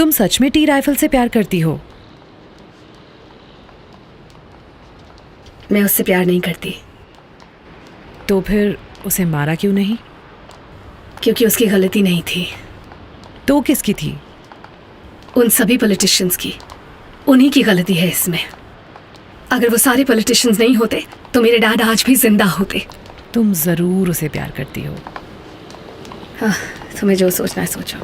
तुम सच में T rifle से प्यार करती हो? मैं उससे प्यार नहीं करती। तो फिर उसे मारा क्यों नहीं? क्योंकि उसकी गलती नहीं थी। तो किसकी थी? उन सभी पॉलिटिशियंस की। उन्हीं की गलती है इसमें। अगर वो सारे पॉलिटिशियंस नहीं होते तो मेरे डैड आज भी जिंदा होते। तुम जरूर उसे प्यार करती हो। हाँ, तुम्हें जो सोचना है सोचो।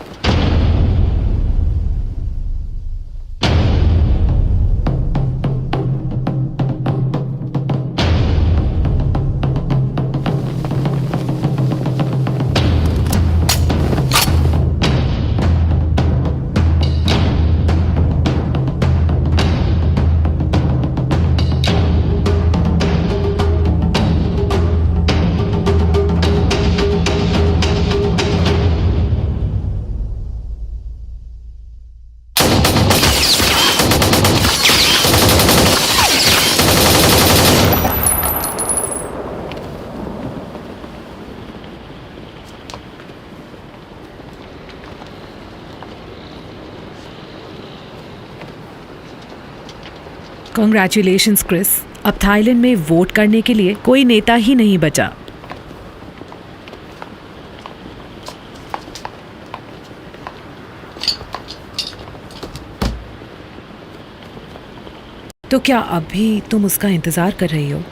कॉन्ग्रेचुलेशंस क्रिस, अब थाईलैंड में वोट करने के लिए कोई नेता ही नहीं बचा। तो क्या अब भी तुम उसका इंतजार कर रही हो?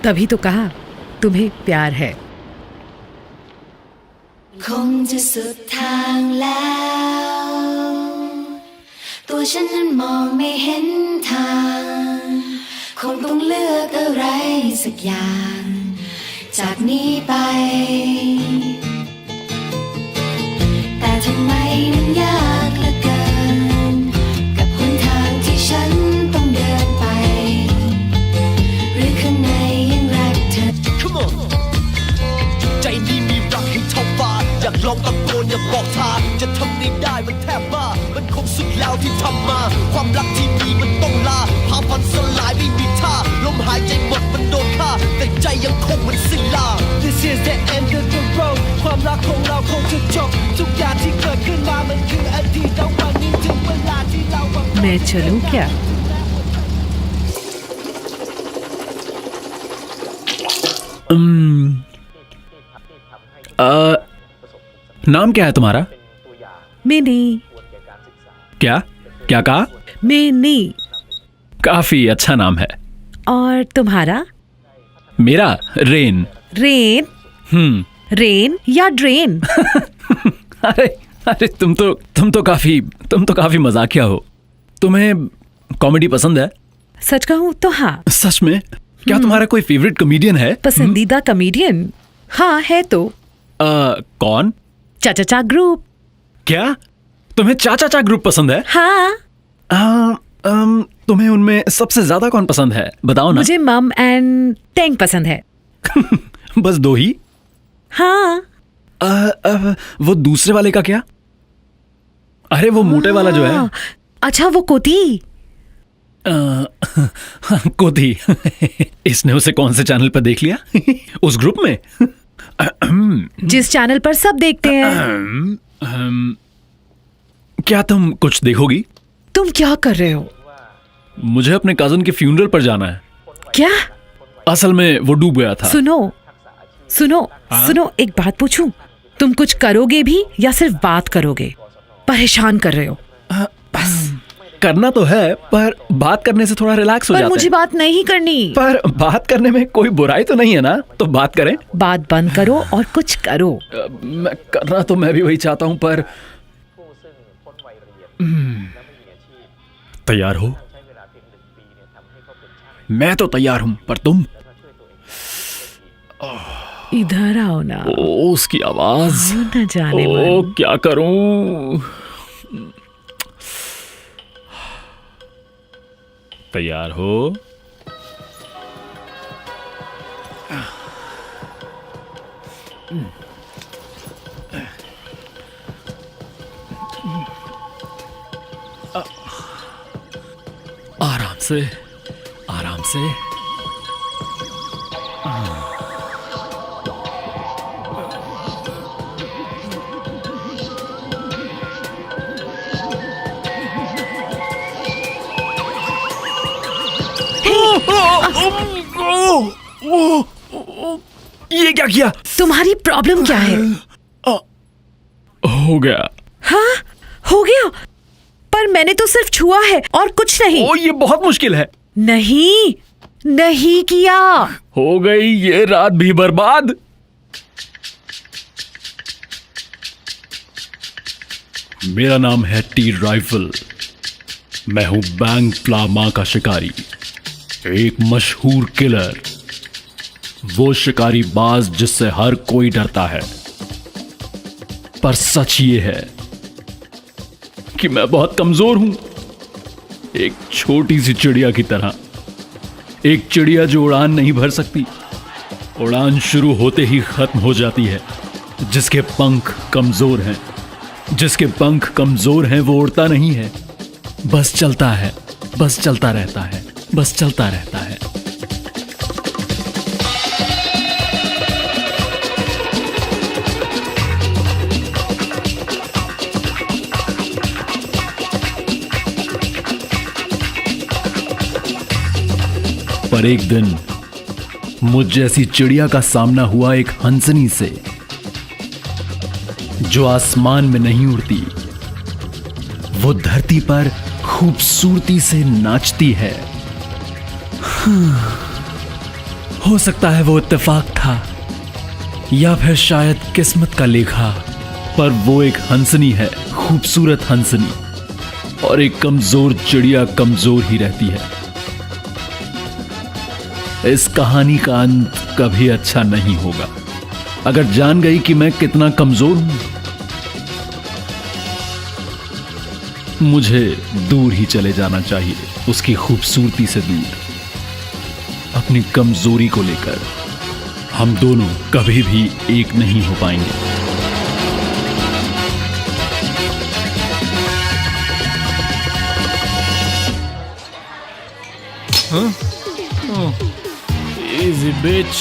तभी तो कहा तुम्हें प्यार है। คงจะสุดทางแล้ว ตัวฉันนั้นมองไม่เห็นทาง คงต้องเลือกอะไรสักอย่าง จากนี้ไป แต่ทำไมมันยากเหลือเกิน กับหนทางที่ฉันต้องเดินไป หรือข้างในยังรักเธอ Come on ใจนี้มีรักให้เท่าฟ้าอยากลองตะโกนอยากบอกทางจะทำได้มันแทบบ้ามันคงสุดแล้วที่ทำมาความรักที่มีมันต้องลาภาพมันสลายไม่มีท่าลมหายใจหมดมันโดนฆ่าแต่ใจยังคงมันสิ้นลา This is the end of the road ความรักของเราคงจะจบทุกอย่างที่เกิดขึ้นมามันคืออดีตแล้ววันนี้ถึงเวลาที่เรา मैं चलूं क्या? नाम क्या है तुम्हारा? मैंने क्या क्या कहा? मैंने। काफी अच्छा नाम है। और तुम्हारा? मेरा रेन। रेन? रेन या ड्रेन? अरे अरे तुम तो काफी मजाकिया हो। तुम्हें कॉमेडी पसंद है? सच कहूँ तो हाँ। सच में? क्या तुम्हारा कोई फेवरेट कॉमेडियन है? पसंदीदा कॉमेडियन? हाँ है तो। कौन? चाचा ग्रुप। क्या तुम्हें चाचा ग्रुप पसंद है? हाँ। तुम्हें उनमें सबसे ज्यादा कौन पसंद है बताओ ना। मुझे मम एंड टेंग पसंद है। बस दो ही? हाँ। वो दूसरे वाले का क्या? अरे वो मोटे वाला जो है। अच्छा वो कोती। कोती। इसने उसे कौन से चैनल पर देख लिया? उस ग्रुप में? जिस चैनल पर सब देखते हैं। क्या तुम कुछ देखोगी? तुम क्या कर रहे हो? मुझे अपने कजन के फ्यूनरल पर जाना है। क्या? असल में वो डूब गया था। सुनो एक बात पूछूं? तुम कुछ करोगे भी या सिर्फ बात करोगे? परेशान कर रहे हो। बस करना तो है पर बात करने से थोड़ा रिलैक्स हो जाता है। पर मुझे बात नहीं करनी। पर बात करने में कोई बुराई तो नहीं है ना, तो बात करें। बात बंद करो और कुछ करो। मैं करना तो मैं भी वही चाहता हूं पर तैयार हो? मैं तो तैयार हूं पर तुम? इधर आओ ना। ओ उसकी आवाज। न जाने ओ क्या करूं? तैयार हो? आराम से, आराम से। ये क्या किया? तुम्हारी प्रॉब्लम क्या है? हो गया। हाँ, हो गया, पर मैंने तो सिर्फ छुआ है और कुछ नहीं। ओ, ये बहुत मुश्किल है। नहीं, नहीं किया। हो गई ये रात भी बर्बाद। मेरा नाम है टी राइफल। मैं हूं बैंग प्लामा का शिकारी, एक मशहूर किलर, वो शिकारी बाज जिससे हर कोई डरता है। पर सच ये है कि मैं बहुत कमजोर हूं, एक छोटी सी चिड़िया की तरह। एक चिड़िया जो उड़ान नहीं भर सकती, उड़ान शुरू होते ही खत्म हो जाती है। जिसके पंख कमजोर हैं, जिसके पंख कमजोर हैं वो उड़ता नहीं है, बस चलता है, बस चलता रहता है, बस चलता रहता है। पर एक दिन मुझ जैसी चिड़िया का सामना हुआ एक हंसनी से, जो आसमान में नहीं उड़ती, वो धरती पर खूबसूरती से नाचती है। हो सकता है वो इत्तेफाक था या फिर शायद किस्मत का लेखा, पर वो एक हंसनी है, खूबसूरत हंसनी, और एक कमजोर चिड़िया कमजोर ही रहती है। इस कहानी का अंत कभी अच्छा नहीं होगा अगर जान गई कि मैं कितना कमजोर हूं। मुझे दूर ही चले जाना चाहिए, उसकी खूबसूरती से दूर, अपनी कमजोरी को लेकर। हम दोनों कभी भी एक नहीं हो पाएंगे। इजी बिच।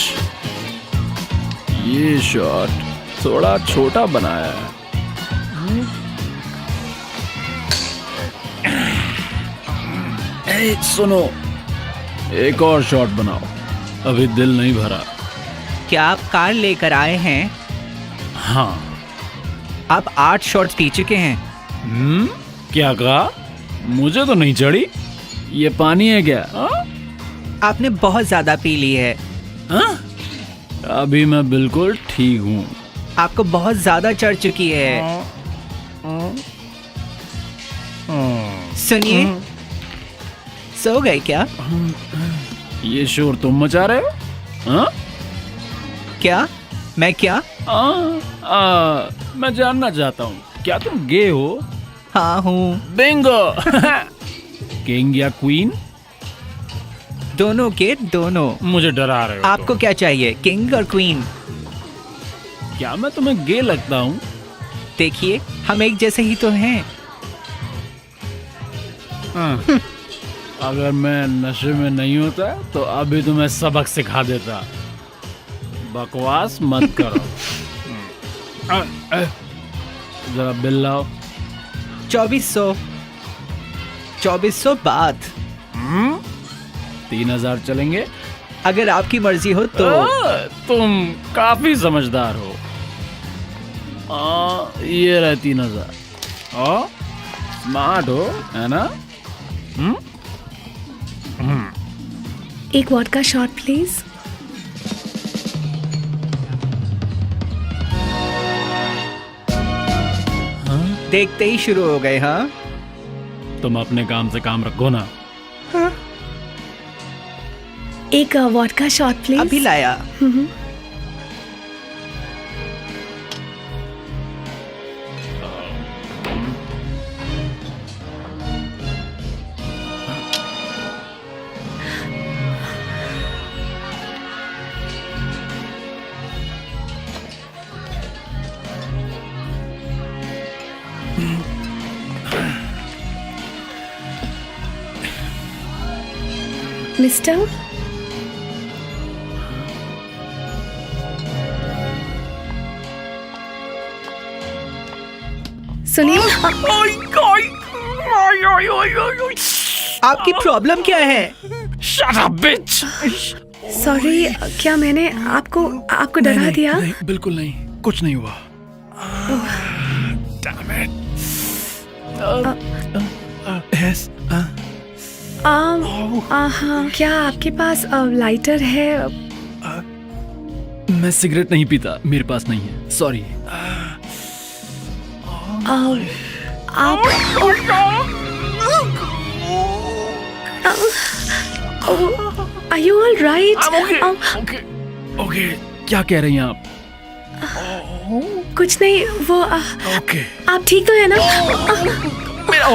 ये शॉट थोड़ा छोटा बनाया है। ए, सुनो, एक और शॉट बनाओ, अभी दिल नहीं भरा। क्या आप कार लेकर आए हैं? हाँ। आप 8 शॉट्स पी चुके हैं। क्या कहा? मुझे तो नहीं चढ़ी। ये पानी है क्या? आपने बहुत ज्यादा पी ली है। अभी मैं बिल्कुल ठीक हूँ। आपको बहुत ज्यादा चढ़ चुकी है। सुनिए, सो गए क्या? ये शोर तुम मचा रहे हो? हाँ? क्या? मैं क्या? मैं जानना चाहता हूँ, क्या तुम गे हो? हाँ हूँ। बिंगो। किंग या क्वीन? दोनों के दोनों। मुझे डरा रहे हो। आपको क्या चाहिए, किंग और क्वीन? क्या मैं तुम्हें गे लगता हूँ? देखिए, हम एक जैसे ही तो हैं। अगर मैं नशे में नहीं होता तो अभी तुम्हें सबक सिखा देता। बकवास मत करो। जरा बिल लाओ। 2400 बात। 3000 चलेंगे? अगर आपकी मर्जी हो तो। तुम काफी समझदार हो। ये रहे 3000। स्मार्ट हो, है ना? एक वोडका शॉट प्लीज। देखते ही शुरू हो गए। हाँ, तुम अपने काम से काम रखो ना। एक वोडका शॉट प्लीज। अभी लाया। मिस्टर, सुनिए। आपकी प्रॉब्लम क्या है? Shut up, bitch! सॉरी, क्या मैंने आपको डरा दिया? नहीं, बिल्कुल नहीं, कुछ नहीं हुआ। Damn it! Yes. हाँ, क्या आपके पास लाइटर है? मैं सिगरेट नहीं पीता, मेरे पास नहीं है, सॉरी। आप Are you all right? Okay, क्या कह रही हैं आप? कुछ नहीं, वो ओके, आप ठीक तो है ना? मेरा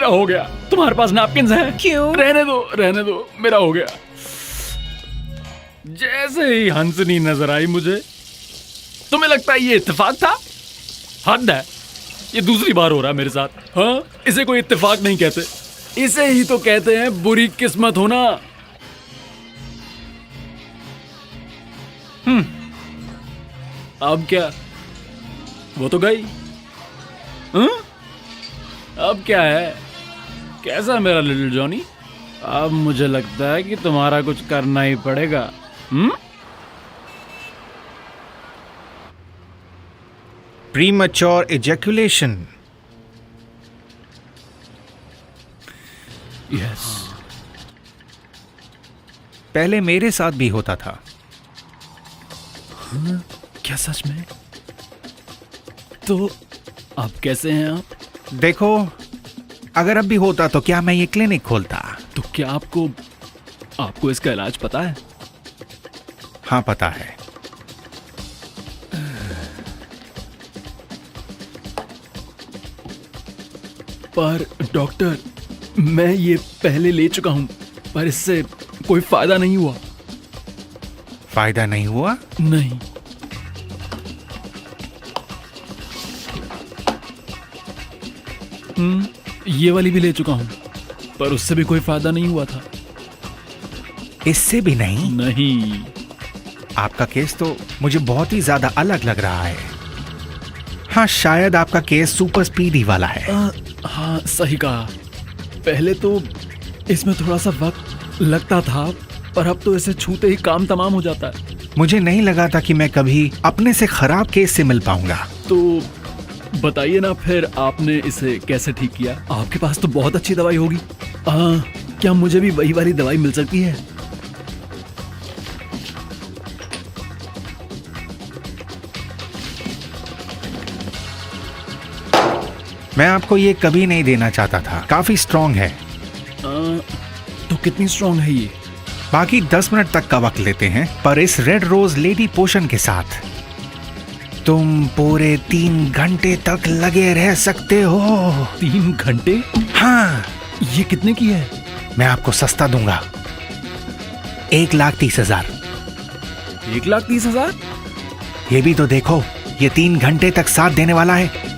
हो गया। तुम्हारे पास नैपकिन्स हैं? क्यों? रहने दो, मेरा हो गया। जैसे ही हंसनी नजर आई मुझे, तुम्हें लगता है ये इत्तेफाक था? हद है, ये दूसरी बार हो रहा है मेरे साथ। हाँ, इसे कोई इत्तेफाक नहीं कहते, इसे ही तो कहते हैं बुरी किस्मत होना। अब क्या, वो तो गई। अब क्या है, कैसा मेरा लिटिल जॉनी? अब मुझे लगता है कि तुम्हारा कुछ करना ही पड़ेगा। Premature ejaculation. यस, पहले मेरे साथ भी होता था। क्या सच में? तो अब कैसे हैं आप? देखो, अगर अब भी होता तो क्या मैं ये क्लिनिक खोलता? तो क्या आपको इसका इलाज पता है? हाँ, पता है। पर डॉक्टर, मैं ये पहले ले चुका हूं, पर इससे कोई फायदा नहीं हुआ। फायदा नहीं हुआ? नहीं। ये वाली भी ले चुका हूं, पर उससे भी कोई फायदा नहीं हुआ था। इससे भी नहीं? नहीं। आपका केस तो मुझे बहुत ही ज्यादा अलग लग रहा है। हाँ, शायद आपका केस सुपर स्पीडी वाला है। हाँ, सही कहा। पहले तो इसमें थोड़ा सा वक्त लगता था, पर अब तो इसे छूते ही काम तमाम हो जाता है। मुझे नहीं लगा था कि मैं कभी अपने से खराब केस से मिल पाऊंगा। तो बताइए ना, फिर आपने इसे कैसे ठीक किया? आपके पास तो बहुत अच्छी दवाई होगी। क्या मुझे भी वही वाली दवाई मिल सकती है? मैं आपको ये कभी नहीं देना चाहता था, काफी स्ट्रांग है। तो कितनी स्ट्रांग है ये? बाकी 10 मिनट तक का वक्त लेते हैं, पर इस रेड रोज लेडी पोशन के साथ तुम पूरे 3 घंटे तक लगे रह सकते हो। 3 घंटे? हाँ, ये कितने की है? मैं आपको सस्ता दूंगा, 1,30,000। 1,30,000? ये भी तो देखो, ये 3 घंटे तक साथ देने वाला है।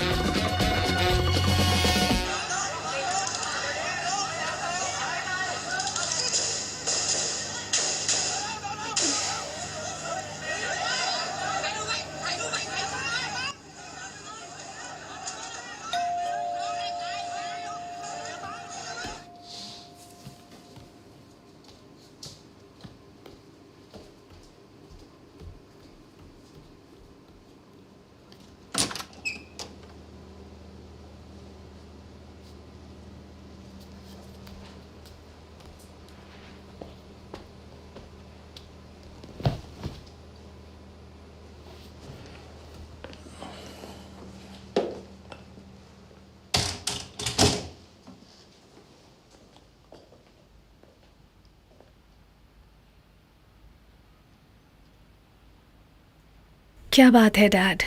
क्या बात है dad?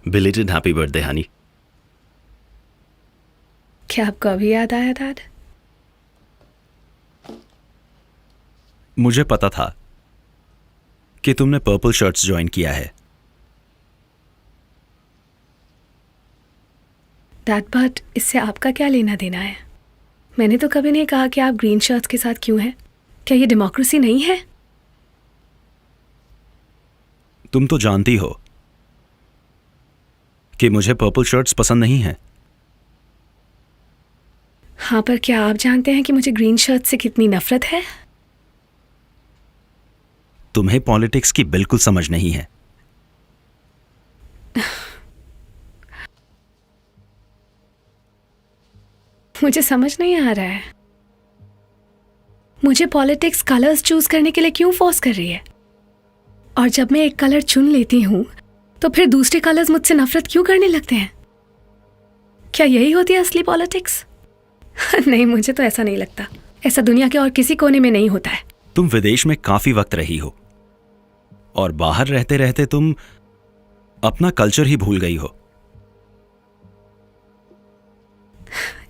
Belated happy birthday Honey. क्या आपको अभी याद आया डैड? मुझे पता था कि तुमने पर्पल शर्ट्स ज्वाइन किया है। डैड, बट इससे आपका क्या लेना देना है? मैंने तो कभी नहीं कहा कि आप ग्रीन शर्ट्स के साथ क्यों हैं। क्या ये डेमोक्रेसी नहीं है? तुम तो जानती हो कि मुझे पर्पल शर्ट्स पसंद नहीं है। हाँ, पर क्या आप जानते हैं कि मुझे ग्रीन शर्ट से कितनी नफरत है? तुम्हें पॉलिटिक्स की बिल्कुल समझ नहीं है। मुझे समझ नहीं आ रहा है, मुझे पॉलिटिक्स कलर्स चूज करने के लिए क्यों फोर्स कर रही है? और जब मैं एक कलर चुन लेती हूं तो फिर दूसरे कलर्स मुझसे नफरत क्यों करने लगते हैं? क्या यही होती है असली पॉलिटिक्स? नहीं, मुझे तो ऐसा नहीं लगता। ऐसा दुनिया के और किसी कोने में नहीं होता है। तुम विदेश में काफी वक्त रही हो और बाहर रहते रहते तुम अपना कल्चर ही भूल गई हो।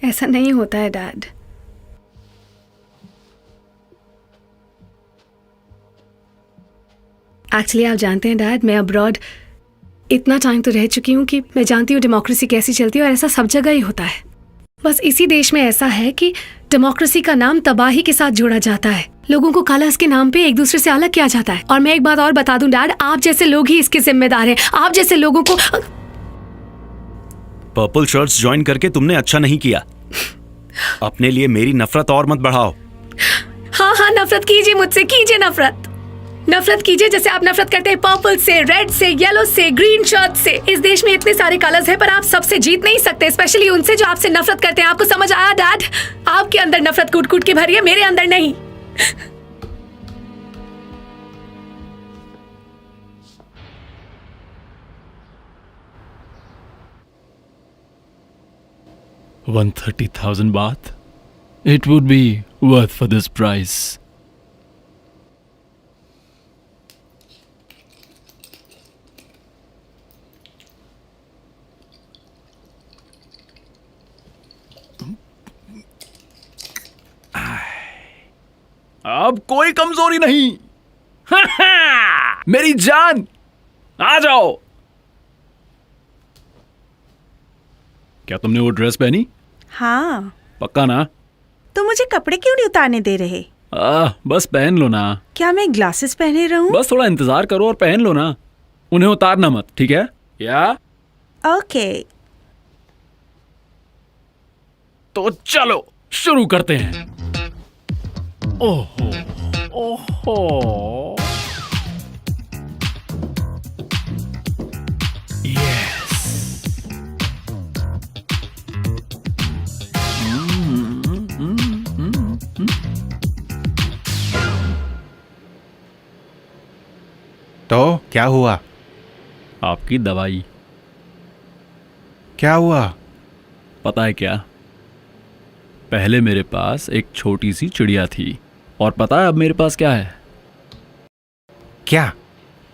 ऐसा नहीं होता है डैड। एक्चुअली आप जानते हैं डैड, मैं अब्रॉड इतना टाइम तो रह चुकी हूँ कि मैं जानती हूँ डेमोक्रेसी कैसी चलती है, और ऐसा सब जगह ही होता है। बस इसी देश में ऐसा है कि डेमोक्रेसी का नाम तबाही के साथ जोड़ा जाता है। लोगों को कलर्स के नाम पे एक दूसरे से अलग किया जाता है। और मैं एक बात और बता दूं डैड, आप जैसे लोग ही इसके जिम्मेदार हैं। आप जैसे लोगों को पर्पल शर्ट्स ज्वाइन करके तुमने अच्छा नहीं किया। अपने लिए मेरी नफरत और मत बढ़ाओ। हाँ हाँ, नफरत कीजिए मुझसे, कीजिए नफरत। नफरत कीजिए जैसे आप नफरत करते हैं पर्पल से, रेड से, येलो से, ग्रीन शर्ट से। इस देश में इतने सारे कलर्स हैं, पर आप सबसे जीत नहीं सकते, स्पेशली उनसे जो आपसे नफरत करते हैं। आपको समझ आया डैड? आपके अंदर नफरत कूट कूट के भरी है, मेरे अंदर नहीं। $130,000 baht? It would be worth for this price. अब कोई कमजोरी नहीं। मेरी जान, आ जाओ। क्या तुमने वो ड्रेस पहनी? हाँ। पक्का ना? तो मुझे कपड़े क्यों नहीं उतारने दे रहे? बस पहन लो ना। क्या मैं ग्लासेस पहने रहूं? बस थोड़ा इंतजार करो और पहन लो ना। उन्हें उतारना मत, ठीक है? या ओके। तो चलो शुरू करते हैं। ओहो ओहो, यस। तो क्या हुआ? आपकी दवाई। क्या हुआ? पता है क्या, पहले मेरे पास एक छोटी सी चिड़िया थी, और पता है अब मेरे पास क्या है? क्या?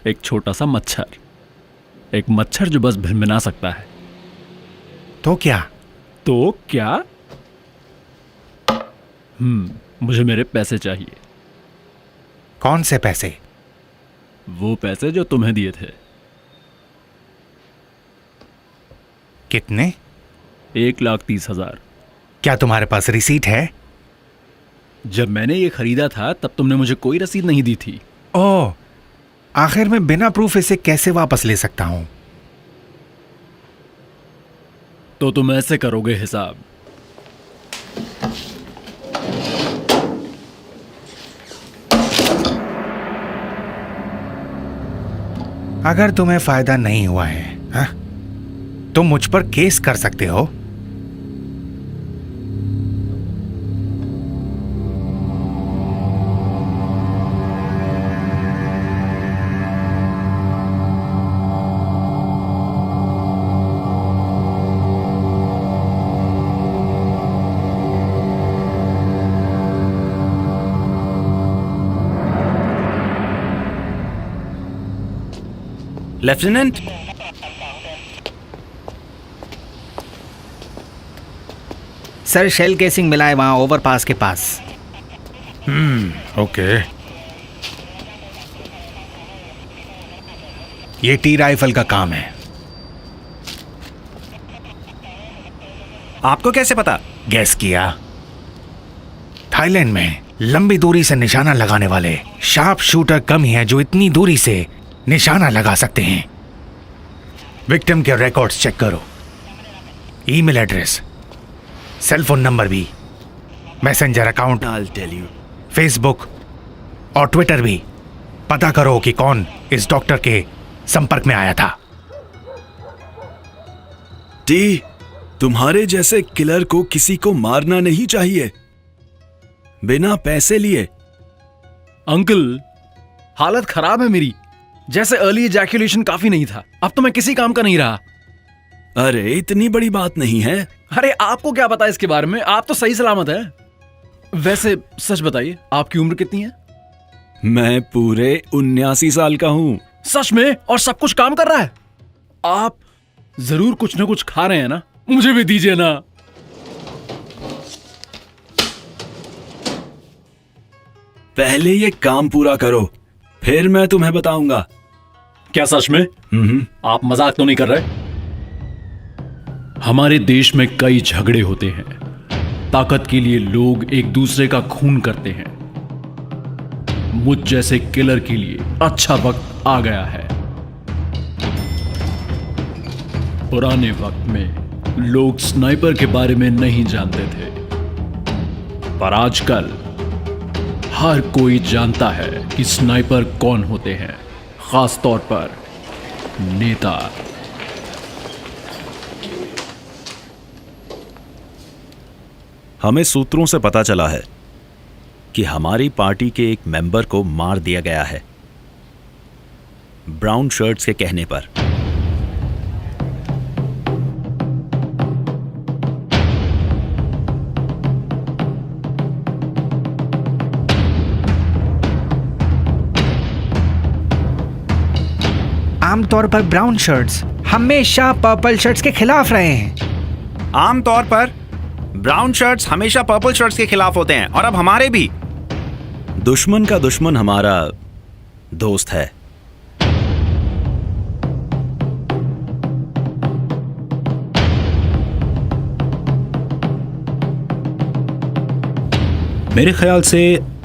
एक छोटा सा मच्छर। एक मच्छर जो बस भिनभिना सकता है। तो क्या? तो क्या? मुझे मेरे पैसे चाहिए। कौन से पैसे? वो पैसे जो तुम्हें दिए थे। कितने? 1,30,000। क्या तुम्हारे पास रिसीट है? जब मैंने ये खरीदा था तब तुमने मुझे कोई रसीद नहीं दी थी। ओह, आखिर मैं बिना प्रूफ इसे कैसे वापस ले सकता हूं? तो तुम ऐसे करोगे हिसाब। अगर तुम्हें फायदा नहीं हुआ है, हा? तो मुझ पर केस कर सकते हो। लेफ्टिनेंट, सर शेल केसिंग मिला है वहां ओवरपास के पास। ओके। ये टी राइफल का काम है। आपको कैसे पता? गैस किया। थाईलैंड में लंबी दूरी से निशाना लगाने वाले शार्प शूटर कम ही हैं जो इतनी दूरी से निशाना लगा सकते हैं। विक्टिम के रिकॉर्ड्स चेक करो, email address, cell phone number भी messenger account, I'll tell you. Facebook और ट्विटर भी। पता करो कि कौन इस डॉक्टर के संपर्क में आया था। टी, तुम्हारे जैसे किलर को किसी को मारना नहीं चाहिए बिना पैसे लिए। अंकल, हालत खराब है मेरी। जैसे अर्ली इजैक्यूलेशन काफी नहीं था, अब तो मैं किसी काम का नहीं रहा। अरे इतनी बड़ी बात नहीं है। अरे आपको क्या पता इसके बारे में, आप तो सही सलामत है। वैसे सच बताइए, आपकी उम्र कितनी है? मैं पूरे 79 साल का हूं। सच में? और सब कुछ काम कर रहा है? आप जरूर कुछ ना कुछ खा रहे हैं ना? मुझे भी दीजिए ना। पहले ये काम पूरा करो, फिर मैं तुम्हें बताऊंगा। क्या सच में? आप मजाक तो नहीं कर रहे? हमारे देश में कई झगड़े होते हैं। ताकत के लिए लोग एक दूसरे का खून करते हैं। मुझ जैसे किलर के लिए अच्छा वक्त आ गया है। पुराने वक्त में लोग स्नाइपर के बारे में नहीं जानते थे, पर आजकल हर कोई जानता है कि स्नाइपर कौन होते हैं, खास तौर पर नेता। हमें सूत्रों से पता चला है कि हमारी पार्टी के एक मेंबर को मार दिया गया है, ब्राउन शर्ट्स के कहने पर। आमतौर पर ब्राउन शर्ट्स हमेशा पर्पल शर्ट्स के खिलाफ रहे हैं। आमतौर पर ब्राउन शर्ट्स हमेशा पर्पल शर्ट्स के खिलाफ होते हैं, और अब हमारे भी। दुश्मन का दुश्मन हमारा दोस्त है। मेरे ख्याल से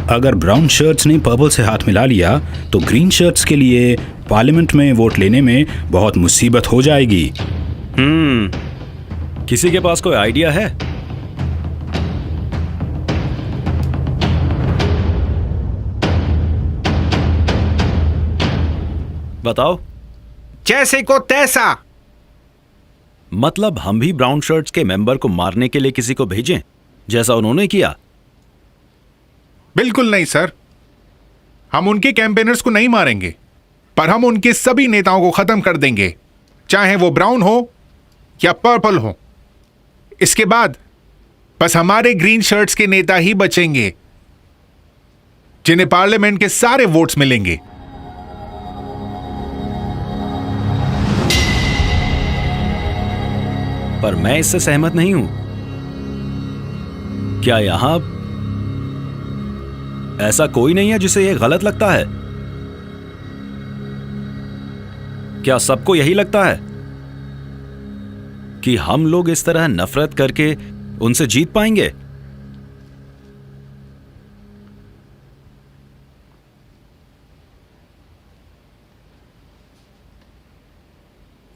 अगर ब्राउन शर्ट्स ने पर्पल से हाथ मिला लिया तो ग्रीन शर्ट्स के लिए पार्लियामेंट में वोट लेने में बहुत मुसीबत हो जाएगी। किसी के पास कोई आइडिया है? बताओ। जैसे को तैसा। मतलब हम भी ब्राउन शर्ट्स के मेंबर को मारने के लिए किसी को भेजें, जैसा उन्होंने किया? बिल्कुल नहीं सर, हम उनके कैंपेनर्स को नहीं मारेंगे, पर हम उनके सभी नेताओं को खत्म कर देंगे, चाहे वो ब्राउन हो या पर्पल हो। इसके बाद बस हमारे ग्रीन शर्ट्स के नेता ही बचेंगे, जिन्हें पार्लियामेंट के सारे वोट्स मिलेंगे। पर मैं इससे सहमत नहीं हूं। क्या यहां ऐसा कोई नहीं है जिसे यह गलत लगता है? क्या सबको यही लगता है कि हम लोग इस तरह नफरत करके उनसे जीत पाएंगे?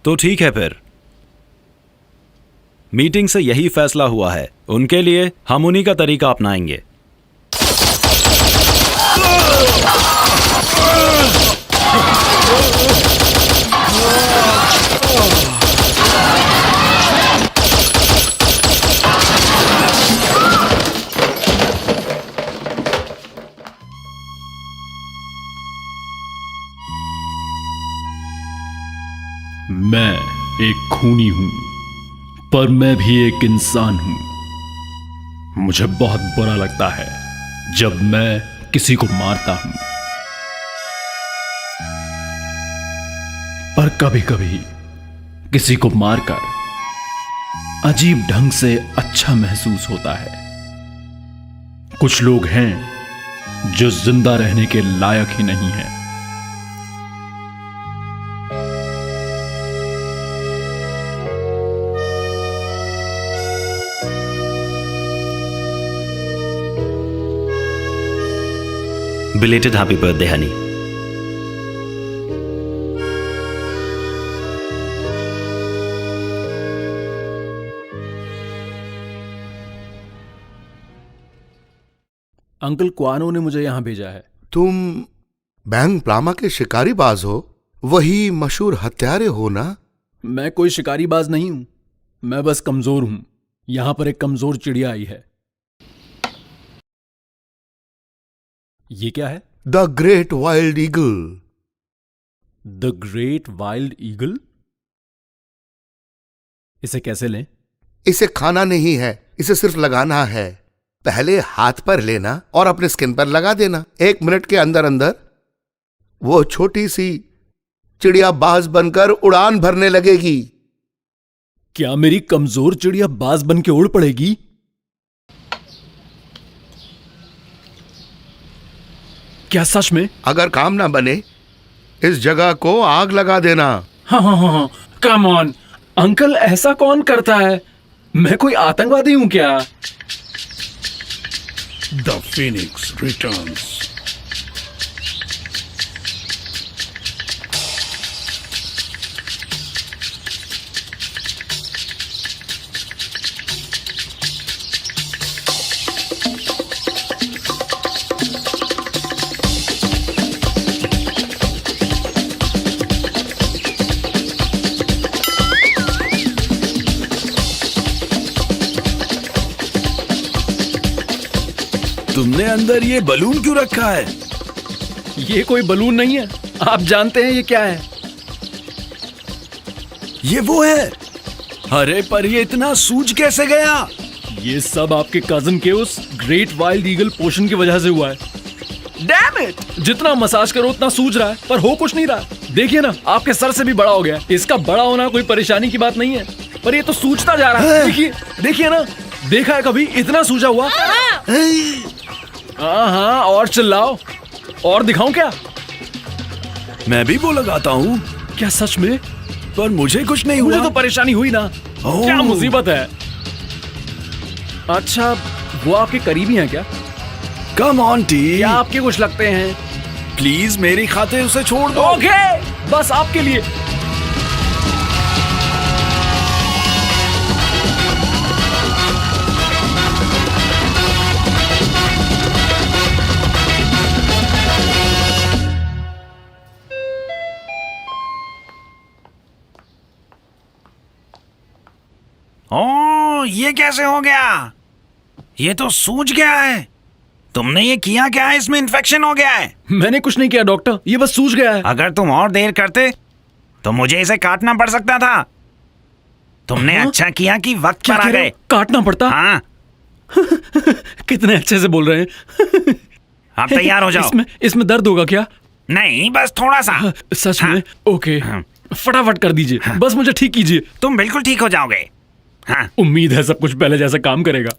तो ठीक है, फिर मीटिंग से यही फैसला हुआ है। उनके लिए हम उन्हीं का तरीका अपनाएंगे। मैं एक खूनी हूं, पर मैं भी एक इंसान हूं। मुझे बहुत बुरा लगता है जब मैं किसी को मारता हूं, पर कभी कभी किसी को मारकर अजीब ढंग से अच्छा महसूस होता है। कुछ लोग हैं जो जिंदा रहने के लायक ही नहीं हैं। Belated happy birthday, honey. Uncle क्वानो ने मुझे यहाँ भेजा है। तुम बैंग प्लामा के शिकारी बाज हो, वही मशहूर हत्यारे हो ना? मैं कोई शिकारी बाज नहीं हूं, मैं बस कमजोर हूं। यहां पर एक कमजोर चिड़िया आई है। ये क्या है? The great wild eagle. The great wild eagle? इसे कैसे लें? इसे खाना नहीं है, इसे सिर्फ लगाना है। पहले हाथ पर लेना और अपने स्किन पर लगा देना। 1 मिनट के अंदर अंदर वो छोटी सी चिड़िया बाज बनकर उड़ान भरने लगेगी। क्या मेरी कमजोर चिड़िया बाज बन के उड़ पड़ेगी? क्या सच में? अगर काम ना बने, इस जगह को आग लगा देना। हाँ, कम ऑन अंकल, ऐसा कौन करता है? मैं कोई आतंकवादी हूं क्या? The Phoenix returns. तुमने अंदर ये बलून क्यों रखा है? ये कोई बलून नहीं है, आप जानते हैं ये क्या है? ये वो है। अरे पर ये इतना सूज कैसे गया? ये सब आपके कजन के उस ग्रेट वाइल्ड ईगल पोशन की वजह से हुआ है। Damn it! जितना मसाज करो उतना सूज रहा है, पर हो कुछ नहीं रहा। देखिए ना, आपके सर से भी बड़ा हो गया। इसका बड़ा होना कोई परेशानी की बात नहीं है, पर ये तो सूजता जा रहा है। देखिए, देखिए ना, देखा है कभी इतना सूजा हुआ? हाँ, और चिल्लाओ, और दिखाऊं क्या? मैं भी वो लगाता हूँ। क्या सच में? पर मुझे कुछ नहीं हुआ। मुझे तो परेशानी हुई ना। क्या मुसीबत है? अच्छा, वो आपके करीबी हैं क्या? Come on T. क्या आपके कुछ लगते हैं? प्लीज मेरी खातिर उसे छोड़ दो। ओके, बस आपके लिए। ओ, ये कैसे हो गया? ये तो सूज गया है। तुमने ये किया क्या है? इसमें इन्फेक्शन हो गया है। मैंने कुछ नहीं किया डॉक्टर, ये बस सूज गया है। अगर तुम और देर करते तो मुझे इसे काटना पड़ सकता था। तुमने अच्छा किया कि वक्त पर आ गए। काटना पड़ता? हाँ। कितने अच्छे से बोल रहे हैं। अब तैयार हो जाओ। इसमें दर्द होगा क्या? नहीं, बस थोड़ा सा। सच में? ओके, फटाफट कर दीजिए। बस मुझे ठीक कीजिए। तुम बिल्कुल ठीक हो जाओगे। हाँ। उम्मीद है सब कुछ पहले जैसा काम करेगा।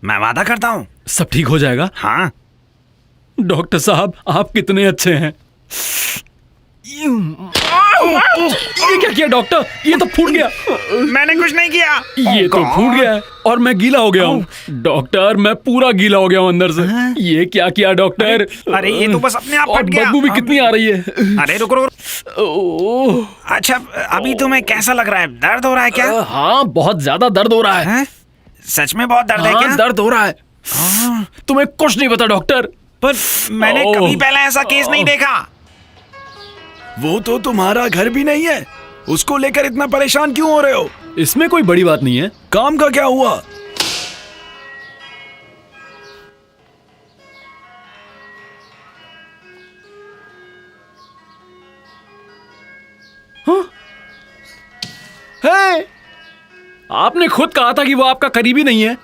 मैं वादा करता हूँ सब ठीक हो जाएगा। हाँ। डॉक्टर साहब, आप कितने अच्छे हैं। ये क्या किया डॉक्टर? ये तो फूट गया। मैंने कुछ नहीं किया। ये तो फूट गया है और मैं गीला हो गया हूँ। डॉक्टर, मैं पूरा गीला हो गया हूँ अंदर से। ये क्या किया डॉक्टर? अरे ये तो बस अपने आप फट गया। बदबू भी कितनी आ रही है। अरे रुको रुको। अच्छा, अभी तुम्हें कैसा लग रहा है? दर्द हो रहा है क्या? हाँ, बहुत ज्यादा दर्द हो रहा है। सच में बहुत दर्द है क्या? दर्द हो रहा है। तुम्हें कुछ नहीं पता डॉक्टर। पर मैंने कभी पहले ऐसा केस नहीं देखा। वो तो तुम्हारा घर भी नहीं है, उसको लेकर इतना परेशान क्यों हो रहे हो? इसमें कोई बड़ी बात नहीं है। काम का क्या हुआ? हे! आपने खुद कहा था कि वो आपका करीबी नहीं है।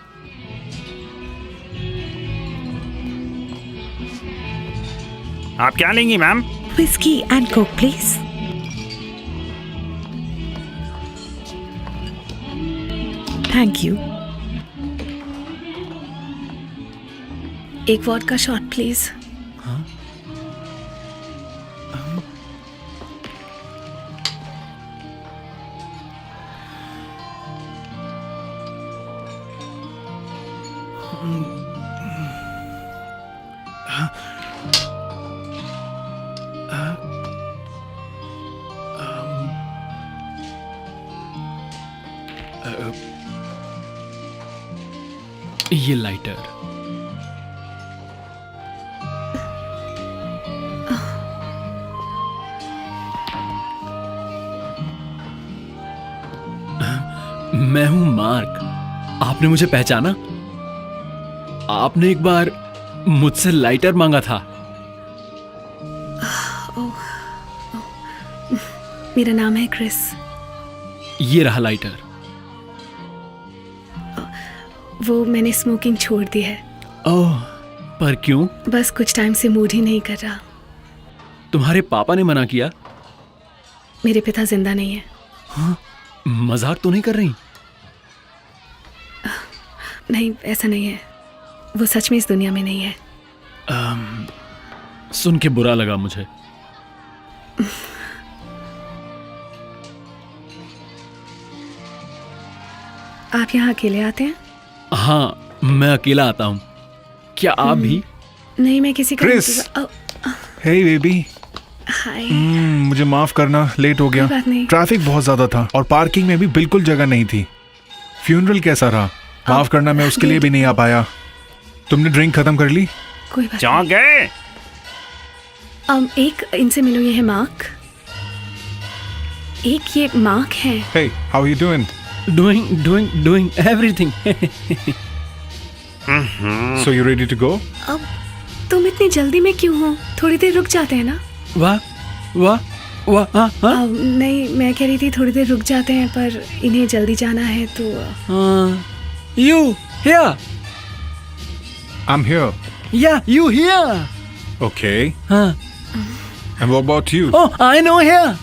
आप क्या लेंगी ma'am? Whiskey and Coke, please. Thank you. एक वोडका शॉट प्लीज। ये लाइटर। मैं हूं मार्क। आपने मुझे पहचाना? आपने एक बार मुझसे लाइटर मांगा था। मेरा नाम है क्रिस। ये रहा लाइटर। वो मैंने स्मोकिंग छोड़ दी है। ओह, पर क्यों? बस कुछ टाइम से मूड ही नहीं कर रहा। तुम्हारे पापा ने मना किया? मेरे पिता जिंदा नहीं है। हाँ? मजाक तो नहीं कर रही? नहीं, ऐसा नहीं है। वो सच में इस दुनिया में नहीं है। सुन के बुरा लगा मुझे। आप यहाँ अकेले आते हैं? हाँ, मैं अकेला आता हूँ। क्या आप भी? नहीं, मैं किसी का क्रिस! हे बेबी। हाय। मुझे माफ करना, लेट हो गया। कोई बात नहीं। ट्रैफिक बहुत ज्यादा था और पार्किंग में भी बिल्कुल जगह नहीं थी। फ्यूनरल कैसा रहा? माफ करना, मैं उसके लिए भी नहीं आ पाया। तुमने ड्रिंक खत्म कर ली? कोई बात क्यों गए? एक इनसे मिलो, ये है मार्क। एक ये मार्क है। Hey, how are you doing? Doing everything. So you ready to go? अब तुम इतनी जल्दी में क्यों हो? थोड़ी देर रुक जाते हैं ना? वाह, नहीं, मैं कह रही थी थोड़ी देर रुक जाते हैं, पर इन्हें जल्दी जाना है तो। You here? I'm here. Yeah, you here? Okay. हाँ. And what about you? Oh, I know here.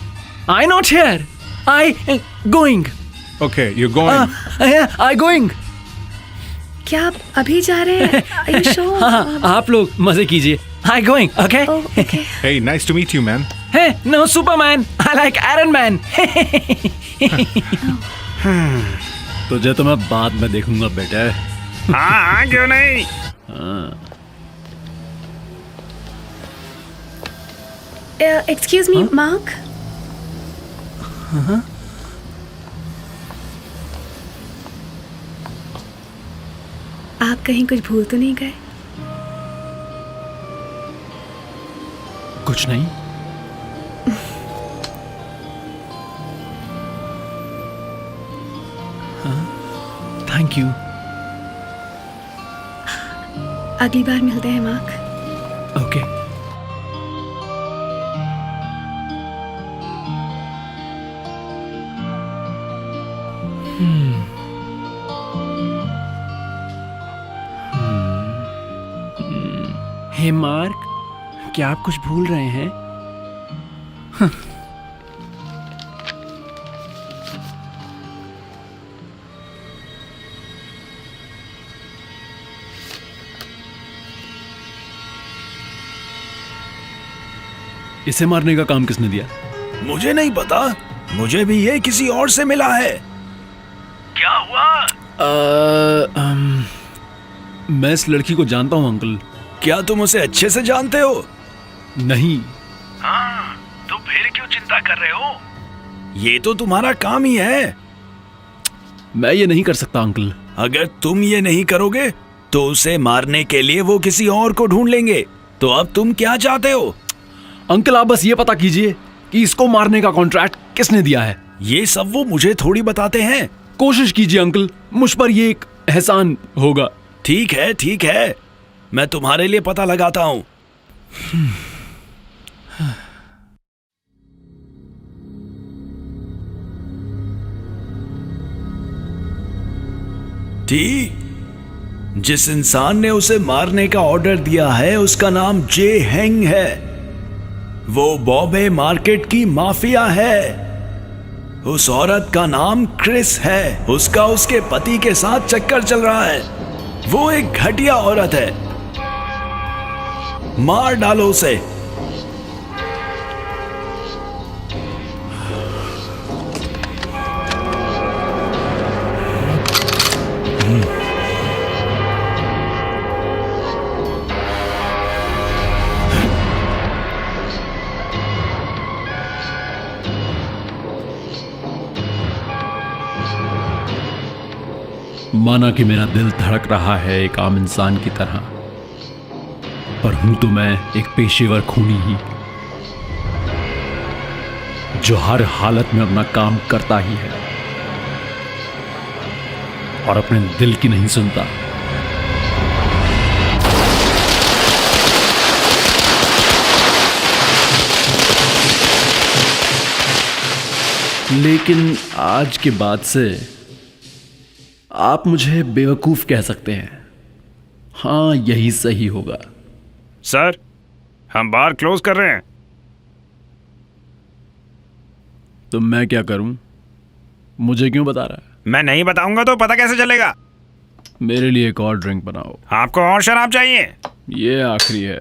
I not here. I going. Okay, you're going. Yeah, I going. क्या आप अभी जा रहे हैं? Are you sure? हाँ, आप लोग मजे कीजिए। I going, okay? Oh, okay. Hey, nice to meet you, man. Hey, no Superman. I like Iron Man. तुझे तो मैं बाद में देखूंगा बेटा। हाँ, क्यों नहीं? Excuse me, Mark. आप कहीं कुछ भूल तो नहीं गए? कुछ नहीं। Thank you. अगली बार मिलते हैं मार्क। ओके। हे मार्क, क्या आप कुछ भूल रहे हैं? इसे मारने का काम किसने दिया? मुझे नहीं पता, मुझे भी ये किसी और से मिला है। क्या हुआ? मैं इस लड़की को जानता हूँ अंकल। क्या तुम उसे अच्छे से जानते हो? नहीं। हाँ, तो फिर क्यों चिंता कर रहे हो? ये तो तुम्हारा काम ही है। मैं ये नहीं कर सकता अंकल। अगर तुम ये नहीं करोगे तो उसे मारने के लिए वो किसी और को ढूंढ लेंगे। तो अब तुम क्या चाहते हो? अंकल, आप बस ये पता कीजिए कि इसको मारने का कॉन्ट्रैक्ट किसने दिया है। ये सब वो मुझे थोड़ी बताते हैं। कोशिश कीजिए अंकल, मुझ पर ये एक एहसान होगा। ठीक है, ठीक है, मैं तुम्हारे लिए पता लगाता हूं। ठीक, जिस इंसान ने उसे मारने का ऑर्डर दिया है उसका नाम जे हेंग है। वो बॉम्बे मार्केट की माफिया है। उस औरत का नाम क्रिस है। उसका उसके पति के साथ चक्कर चल रहा है। वो एक घटिया औरत है। मार डालो उसे। माना कि मेरा दिल धड़क रहा है एक आम इंसान की तरह, पर हूं तो मैं एक पेशेवर खूनी ही, जो हर हालत में अपना काम करता ही है। और अपने दिल की नहीं सुनता। लेकिन आज के बाद से आप मुझे बेवकूफ कह सकते हैं। हाँ, यही सही होगा। सर, हम बार क्लोज कर रहे हैं। तो मैं क्या करूं? मुझे क्यों बता रहा है? मैं नहीं बताऊंगा तो पता कैसे चलेगा? मेरे लिए एक और ड्रिंक बनाओ। आपको और शराब चाहिए? ये आखिरी है।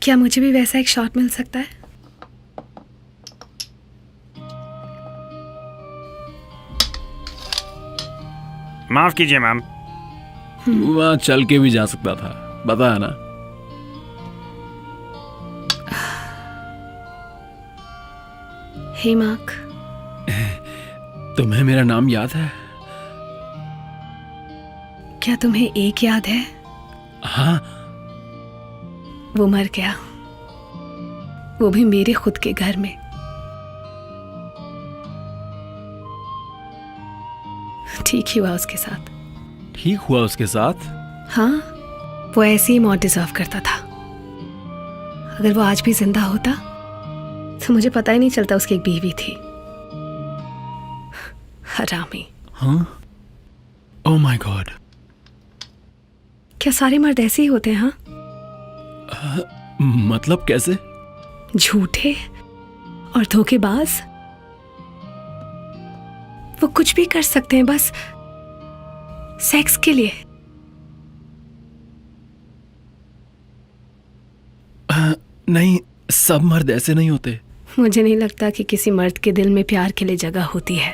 क्या मुझे भी वैसा एक शॉट मिल सकता है? माफ कीजिए मैम। वहां चल के भी जा सकता था, पता है ना? हे मार्क, तुम्हें मेरा नाम याद है? क्या तुम्हें एक याद है? हाँ। वो मर गया, वो भी मेरे खुद के घर में। ठीक ही हुआ उसके साथ। ठीक हुआ उसके साथ? हाँ, वो ऐसी ही मौत डिजर्व करता था। अगर वो आज भी जिंदा होता तो मुझे पता ही नहीं चलता उसकी एक बीवी थी। हरामी। हाँ? Oh my God. क्या सारे मर्द ऐसे ही होते हैं? हाँ, मतलब कैसे? झूठे और धोखेबाज। वो कुछ भी कर सकते हैं बस सेक्स के लिए। नहीं, सब मर्द ऐसे नहीं होते। मुझे नहीं लगता कि किसी मर्द के दिल में प्यार के लिए जगह होती है।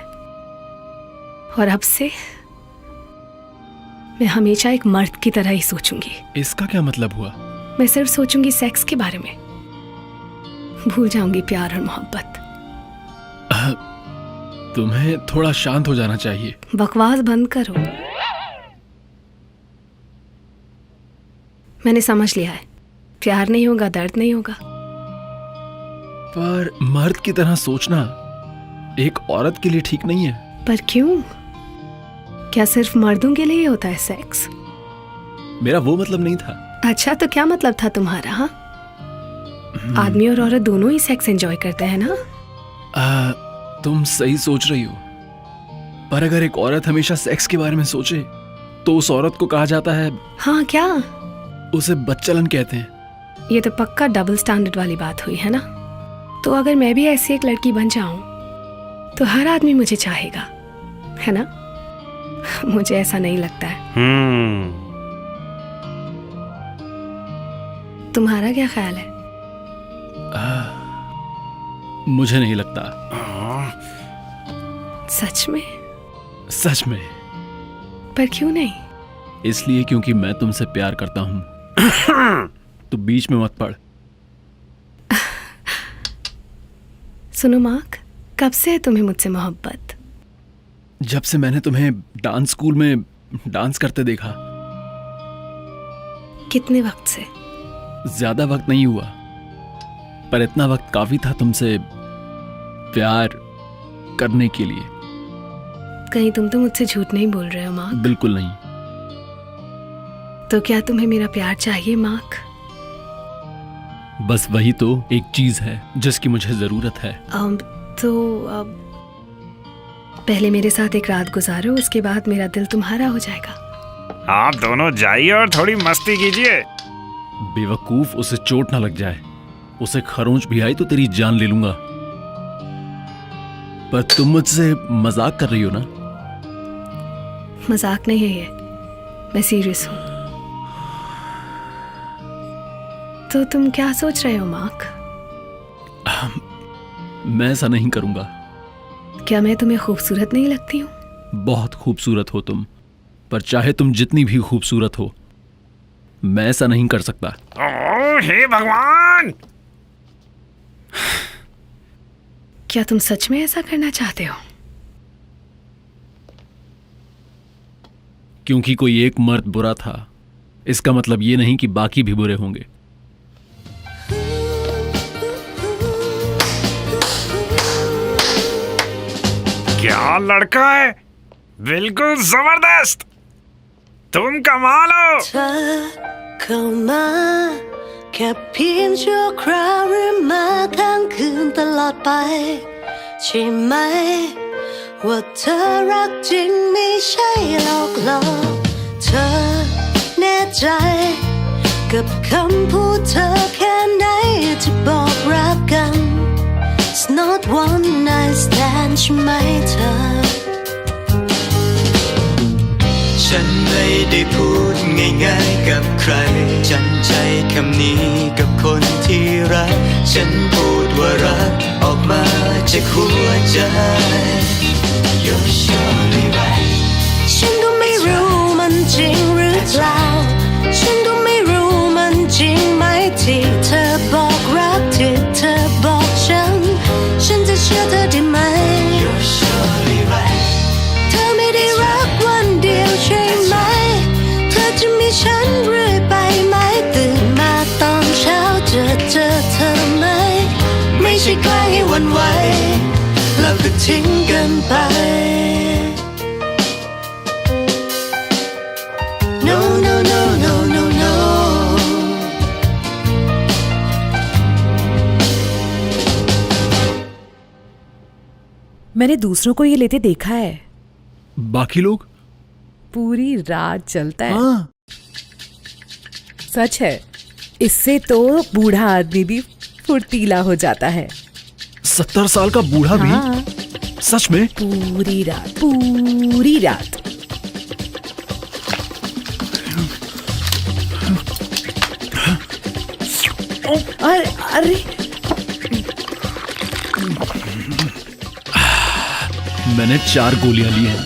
और अब से मैं हमेशा एक मर्द की तरह ही सोचूंगी। इसका क्या मतलब हुआ? मैं सिर्फ सोचूंगी सेक्स के बारे में, भूल जाऊंगी प्यार और मोहब्बत। तुम्हें थोड़ा शांत हो जाना चाहिए। बकवास बंद करो। मैंने समझ लिया है, प्यार नहीं होगा, दर्द नहीं होगा। पर मर्द की तरह सोचना एक औरत के लिए ठीक नहीं है। पर क्यों? क्या सिर्फ मर्दों के लिए ही होता है सेक्स? मेरा वो मतलब नहीं था। अच्छा, तो क्या मतलब था तुम्हारा? हाँ, आदमी और औरत दोनों ही सेक्स एंजॉय करते हैं ना? तुम सही सोच रही हो, पर अगर एक औरत हमेशा सेक्स के बारे में सोचे तो उस औरत को कहा जाता है, हाँ क्या? उसे बच्चलन कहते हैं। ये तो पक्का डबल स्टैंडर्ड वाली बात हुई है ना? तो अगर मैं भी ऐसी एक लड़की बन जाऊं तो हर आदमी मुझे चाहेगा, है ना? मुझे ऐसा नहीं लगता है। तुम्हारा क्या ख्याल है? मुझे नहीं लगता। सच में? सच में। पर क्यों नहीं? इसलिए क्योंकि मैं तुमसे प्यार करता हूं। तो बीच में मत पड़। सुनो मार्क, कब से है तुम्हें मुझसे मोहब्बत? जब से मैंने तुम्हें डांस स्कूल में डांस करते देखा। कितने वक्त से? ज्यादा वक्त नहीं हुआ, पर इतना वक्त काफी था तुमसे प्यार करने के लिए। कहीं तुम तो मुझसे झूठ नहीं बोल रहे हो मार्क? बिल्कुल नहीं। तो क्या तुम्हें मेरा प्यार चाहिए मार्क? बस वही तो एक चीज है जिसकी मुझे जरूरत है। पहले मेरे साथ एक रात गुजारो, उसके बाद मेरा दिल तुम्हारा हो जाएगा। आप दोनों जाइए और थोड़ी मस्ती कीजिए। बेवकूफ, उसे चोट ना लग जाए। उसे खरोंच भी आई तो तेरी जान ले लूंगा। पर तुम मुझसे मजाक कर रही हो ना? मजाक नहीं है ये, मैं सीरियस हूं। तो तुम क्या सोच रहे हो मार्क? मैं ऐसा नहीं करूंगा। क्या मैं तुम्हें खूबसूरत नहीं लगती हूँ? बहुत खूबसूरत हो तुम, पर चाहे तुम जितनी भी खूबसूरत हो, मैं ऐसा नहीं कर सकता। ओह हे भगवान! क्या तुम सच में ऐसा करना चाहते हो? क्योंकि कोई एक मर्द बुरा था, इसका मतलब ये नहीं कि बाकी भी बुरे होंगे। क्या लड़का है, बिल्कुल जबरदस्त, तुम कमाल हो। เธอเข้ามาแค่เพียงชั่วคราวหรือมาค้างคืนตลอดไปใช่ไหมว่าเธอรักจริงไม่ใช่หลอกหลอกเธอแน่ใจกับคำพูดเธอแค่ไหนจะบอกรักกัน It's not one night stand ใช่ไหมเธอ ฉันไม่ได้พูดง่ายๆกับใครฉันใช้คำนี้กับคนที่รักฉันพูดว่ารักออกมาจากหัวใจ You're surely right ฉันก็ไม่รู้มันจริงหรือเปล่าฉันก็ไม่รู้มันจริงไหมที่เธอบอกรักที่เธอบอกฉันจะเชื่อเธอได้ไหม You're surely right เธอไม่ได้รักวันเดียวใช่ไหมเธอจะมีฉันเรื่อยไปไหมตื่นมาตอนเช้าเจอเธอไหมไม่ใช่แกล้งให้หวันไหวแล้วก็ทิ้งกันไป No no no no no no मैंने दूसरों को ये लेते देखा है, बाकी लोग? पूरी रात चलता है। सच है, इससे तो बूढ़ा आदमी भी फुर्तीला हो जाता है। 70 साल का बूढ़ा भी? हाँ, सच में? पूरी रात। अरे मैंने 4 गोलियां ली हैं।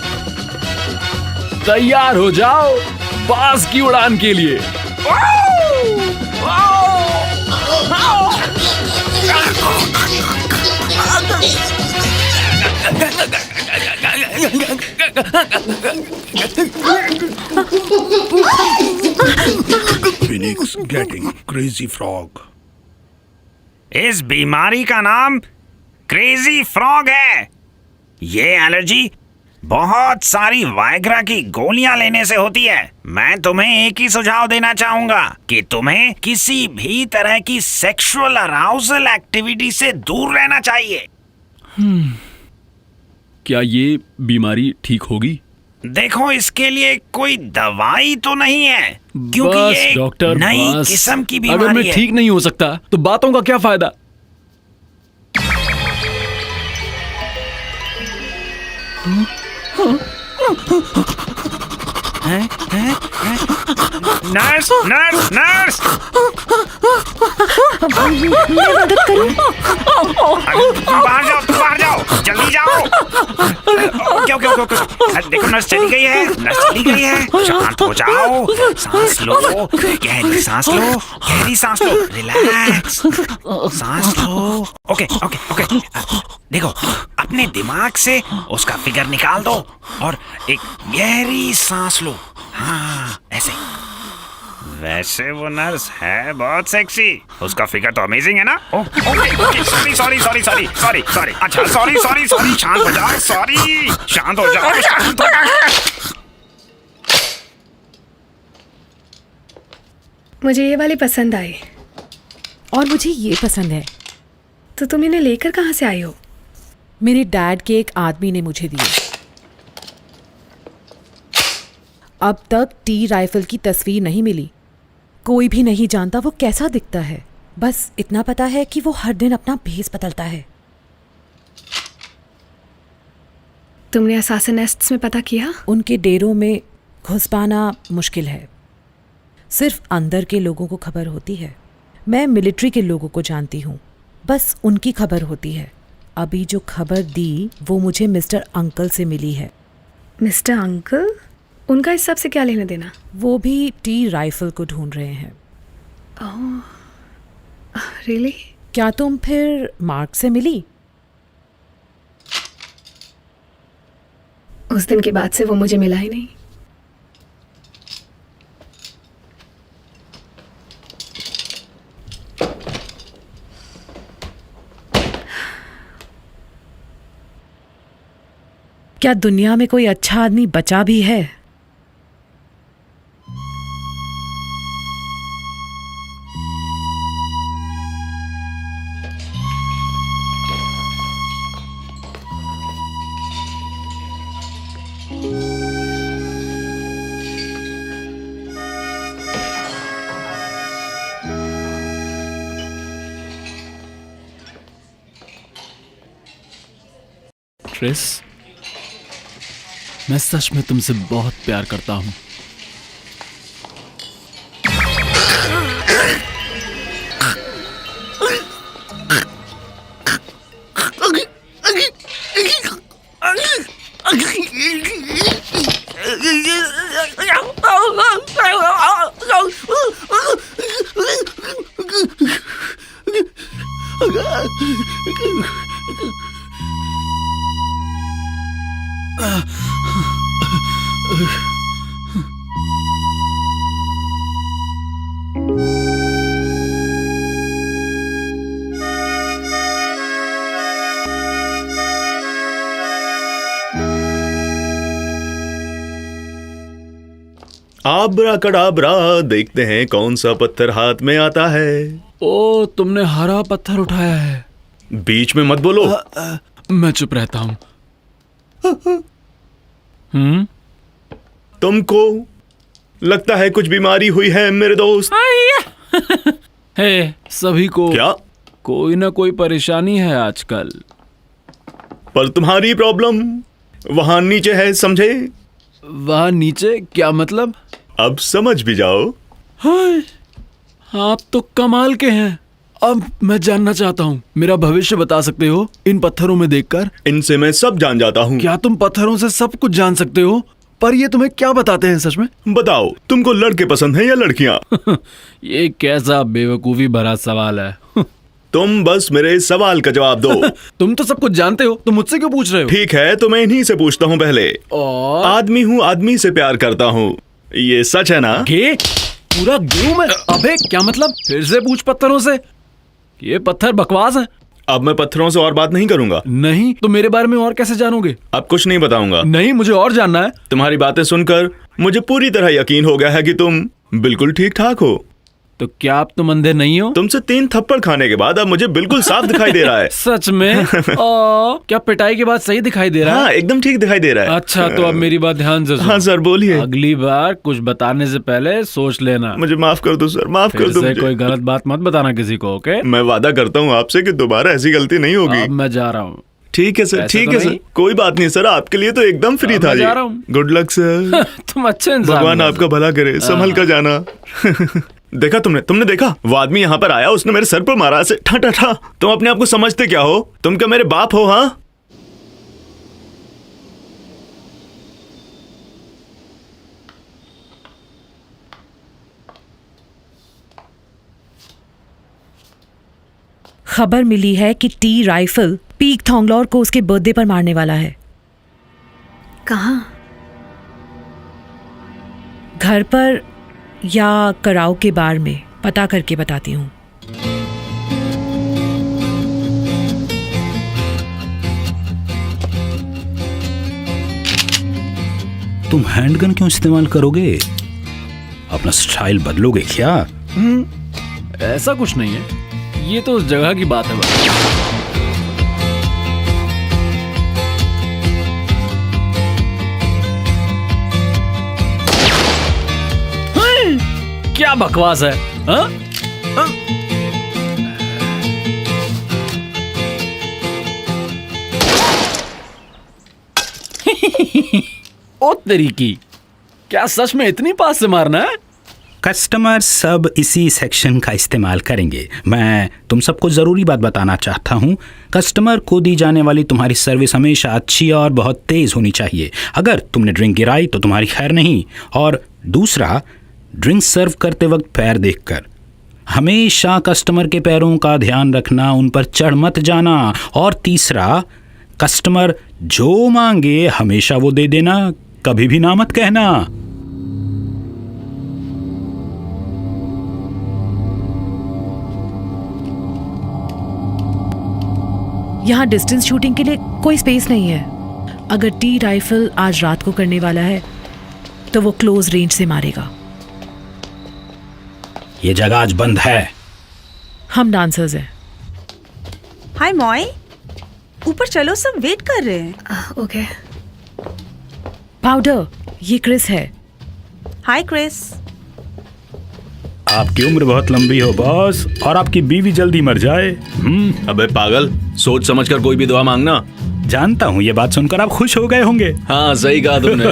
तैयार हो जाओ बाज की उड़ान के लिए। Phoenix getting crazy frog. इस बीमारी का नाम क्रेजी फ्रॉग है। ये एलर्जी बहुत सारी वाइग्रा की गोलियां लेने से होती है। मैं तुम्हें एक ही सुझाव देना चाहूंगा कि तुम्हें किसी भी तरह की सेक्सुअल अराउजल एक्टिविटी से दूर रहना चाहिए। क्या ये बीमारी ठीक होगी? देखो, इसके लिए कोई दवाई तो नहीं है, क्योंकि बस ये डॉक्टर, नई बस। किस्म की अगर बीमारी मैं है। ठीक नहीं हो सकता तो बातों का क्या फायदा? नर्स नर्स नर्स, मदद करूं? तुम बाहर जाओ, जल्दी जाओ। ओके। देखो, नर्स चली गई है। शांत हो जाओ, सांस लो, गहरी सांस लो, रिलैक्स, सांस लो। ओके। देखो, अपने दिमाग से उसका फिगर निकाल दो और एक गहरी सांस लो। हाँ, ऐसे। वैसे वो नर्स है बहुत सेक्सी, उसका फिगर तो अमेजिंग है ना? Okay, sorry. अच्छा, सॉरी, शांत हो जाओ, शांत हो जाओ। मुझे ये वाली पसंद आई। और मुझे ये पसंद है। तो तुम इन्हें लेकर कहाँ से आई हो? मेरे डैड के एक आदमी ने मुझे दिए। अब तक टी राइफल की तस्वीर नहीं मिली। कोई भी नहीं जानता वो कैसा दिखता है। बस इतना पता है कि वो हर दिन अपना भेस बदलता है। तुमने असासिन नेस्ट्स में पता किया? उनके डेरों में घुस पाना मुश्किल है। सिर्फ अंदर के लोगों को खबर होती है। मैं मिलिट्री के लोगों को जानती हूँ, बस उनकी खबर होती है। अभी जो खबर दी वो मुझे मिस्टर अंकल से मिली है। Mister uncle? उनका इस सब से क्या लेना देना? वो भी टी राइफल को ढूंढ रहे हैं। रियली? क्या तुम फिर मार्क से मिली? उस दिन के बाद से वो मुझे मिला ही नहीं। क्या दुनिया में कोई अच्छा आदमी बचा भी है? ट्रिस, मैं सच में तुमसे बहुत प्यार करता हूं। आबरा कडाबरा, देखते हैं कौन सा पत्थर हाथ में आता है। ओ, तुमने हरा पत्थर उठाया है। बीच में मत बोलो। मैं चुप रहता हूं। तुमको लगता है कुछ बीमारी हुई है मेरे दोस्त। हे, सभी को क्या कोई ना कोई परेशानी है आजकल। पर तुम्हारी प्रॉब्लम वहां नीचे है, समझे? वहां नीचे क्या मतलब? अब समझ भी जाओ। हाय, आप तो कमाल के हैं। अब मैं जानना चाहता हूँ, मेरा भविष्य बता सकते हो इन पत्थरों में देखकर? इनसे मैं सब जान जाता हूँ। क्या तुम पत्थरों से सब कुछ जान सकते हो? पर ये तुम्हें क्या बताते हैं सच में? बताओ, तुमको लड़के पसंद हैं या लड़कियाँ? ये कैसा बेवकूफी भरा सवाल है। तुम बस मेरे सवाल का जवाब दो। तुम तो सब कुछ जानते हो, तुम मुझसे क्यों पूछ रहे हो? ठीक है, तो मैं इन्हीं से पूछता हूँ पहले। और आदमी हूँ, आदमी से प्यार करता हूँ, ये सच है ना? गे? पूरा गेहूं में? अबे क्या मतलब? फिर से पूछ पत्थरों से। ये पत्थर बकवास है। अब मैं पत्थरों से और बात नहीं करूंगा। नहीं तो मेरे बारे में और कैसे जानोगे? अब कुछ नहीं बताऊंगा। नहीं, मुझे और जानना है। तुम्हारी बातें सुनकर मुझे पूरी तरह यकीन हो गया है कि तुम बिल्कुल ठीक ठाक हो। तो क्या आप तुम अंधे नहीं हो? तुमसे 3 थप्पड़ खाने के बाद अब मुझे बिल्कुल साफ दिखाई दे रहा है। सच में? क्या पिटाई के बाद सही दिखाई दे रहा है? हाँ, एकदम ठीक दिखाई दे रहा है। अच्छा, तो अब मेरी बात ध्यान से सुनो। हाँ सर, बोलिए। अगली बार कुछ बताने से पहले सोच लेना। मुझे माफ कर दो सर, माफ कर दो मुझे। कोई गलत बात मत बताना किसी को, ओके? मैं वादा करता हूँ आपसे कि दोबारा ऐसी गलती नहीं होगी। अब मैं जा रहा हूँ। ठीक है सर, ठीक है सर, कोई बात नहीं सर, आपके लिए तो एकदम फ्री था। जा रहा हूँ। Good luck sir. तुम अच्छे इंसान। भगवान आपका भला करे, संभल कर जाना। देखा तुमने देखा? वो आदमी यहाँ पर आया, उसने मेरे सर पर मारा ऐसे ठा ठा ठा। तुम अपने आप को समझते क्या हो? तुम क्या मेरे बाप हो? हाँ, खबर मिली है कि टी राइफल पीक थोंगलॉर को उसके बर्थडे पर मारने वाला है। कहाँ? घर पर या कराओ के बार में, पता करके बताती हूँ। तुम हैंडगन क्यों इस्तेमाल करोगे? अपना स्टाइल बदलोगे क्या? ऐसा कुछ नहीं है, ये तो उस जगह की बात है बस। क्या बकवास है? हाँ? ओ तेरी की, क्या सच में इतनी पास से मारना है? कस्टमर सब इसी सेक्शन का इस्तेमाल करेंगे। मैं तुम सबको ज़रूरी बात बताना चाहता हूँ, कस्टमर को दी जाने वाली तुम्हारी सर्विस हमेशा अच्छी और बहुत तेज़ होनी चाहिए। अगर तुमने ड्रिंक गिराई तो तुम्हारी खैर नहीं। और दूसरा, ड्रिंक सर्व करते वक्त पैर देखकर हमेशा कस्टमर के पैरों का ध्यान रखना, उन पर चढ़ मत जाना। और तीसरा, कस्टमर जो मांगे हमेशा वो दे देना, कभी भी ना मत कहना। यहाँ डिस्टेंस शूटिंग के लिए कोई स्पेस नहीं है। अगर टी राइफल आज रात को करने वाला है तो वो क्लोज रेंज से मारेगा। ये जगह आज बंद है। हम डांसर्स हैं। हाय मॉय, ऊपर चलो, सब वेट कर रहे हैं। ओके। पाउडर, ये क्रिस है। हाय क्रिस। आपकी उम्र बहुत लंबी हो बॉस, और आपकी बीवी जल्दी मर जाए। अबे पागल, सोच समझकर कोई भी दुआ मांगना। जानता हूँ ये बात सुनकर आप खुश हो गए होंगे। हाँ सही कहा तुमने।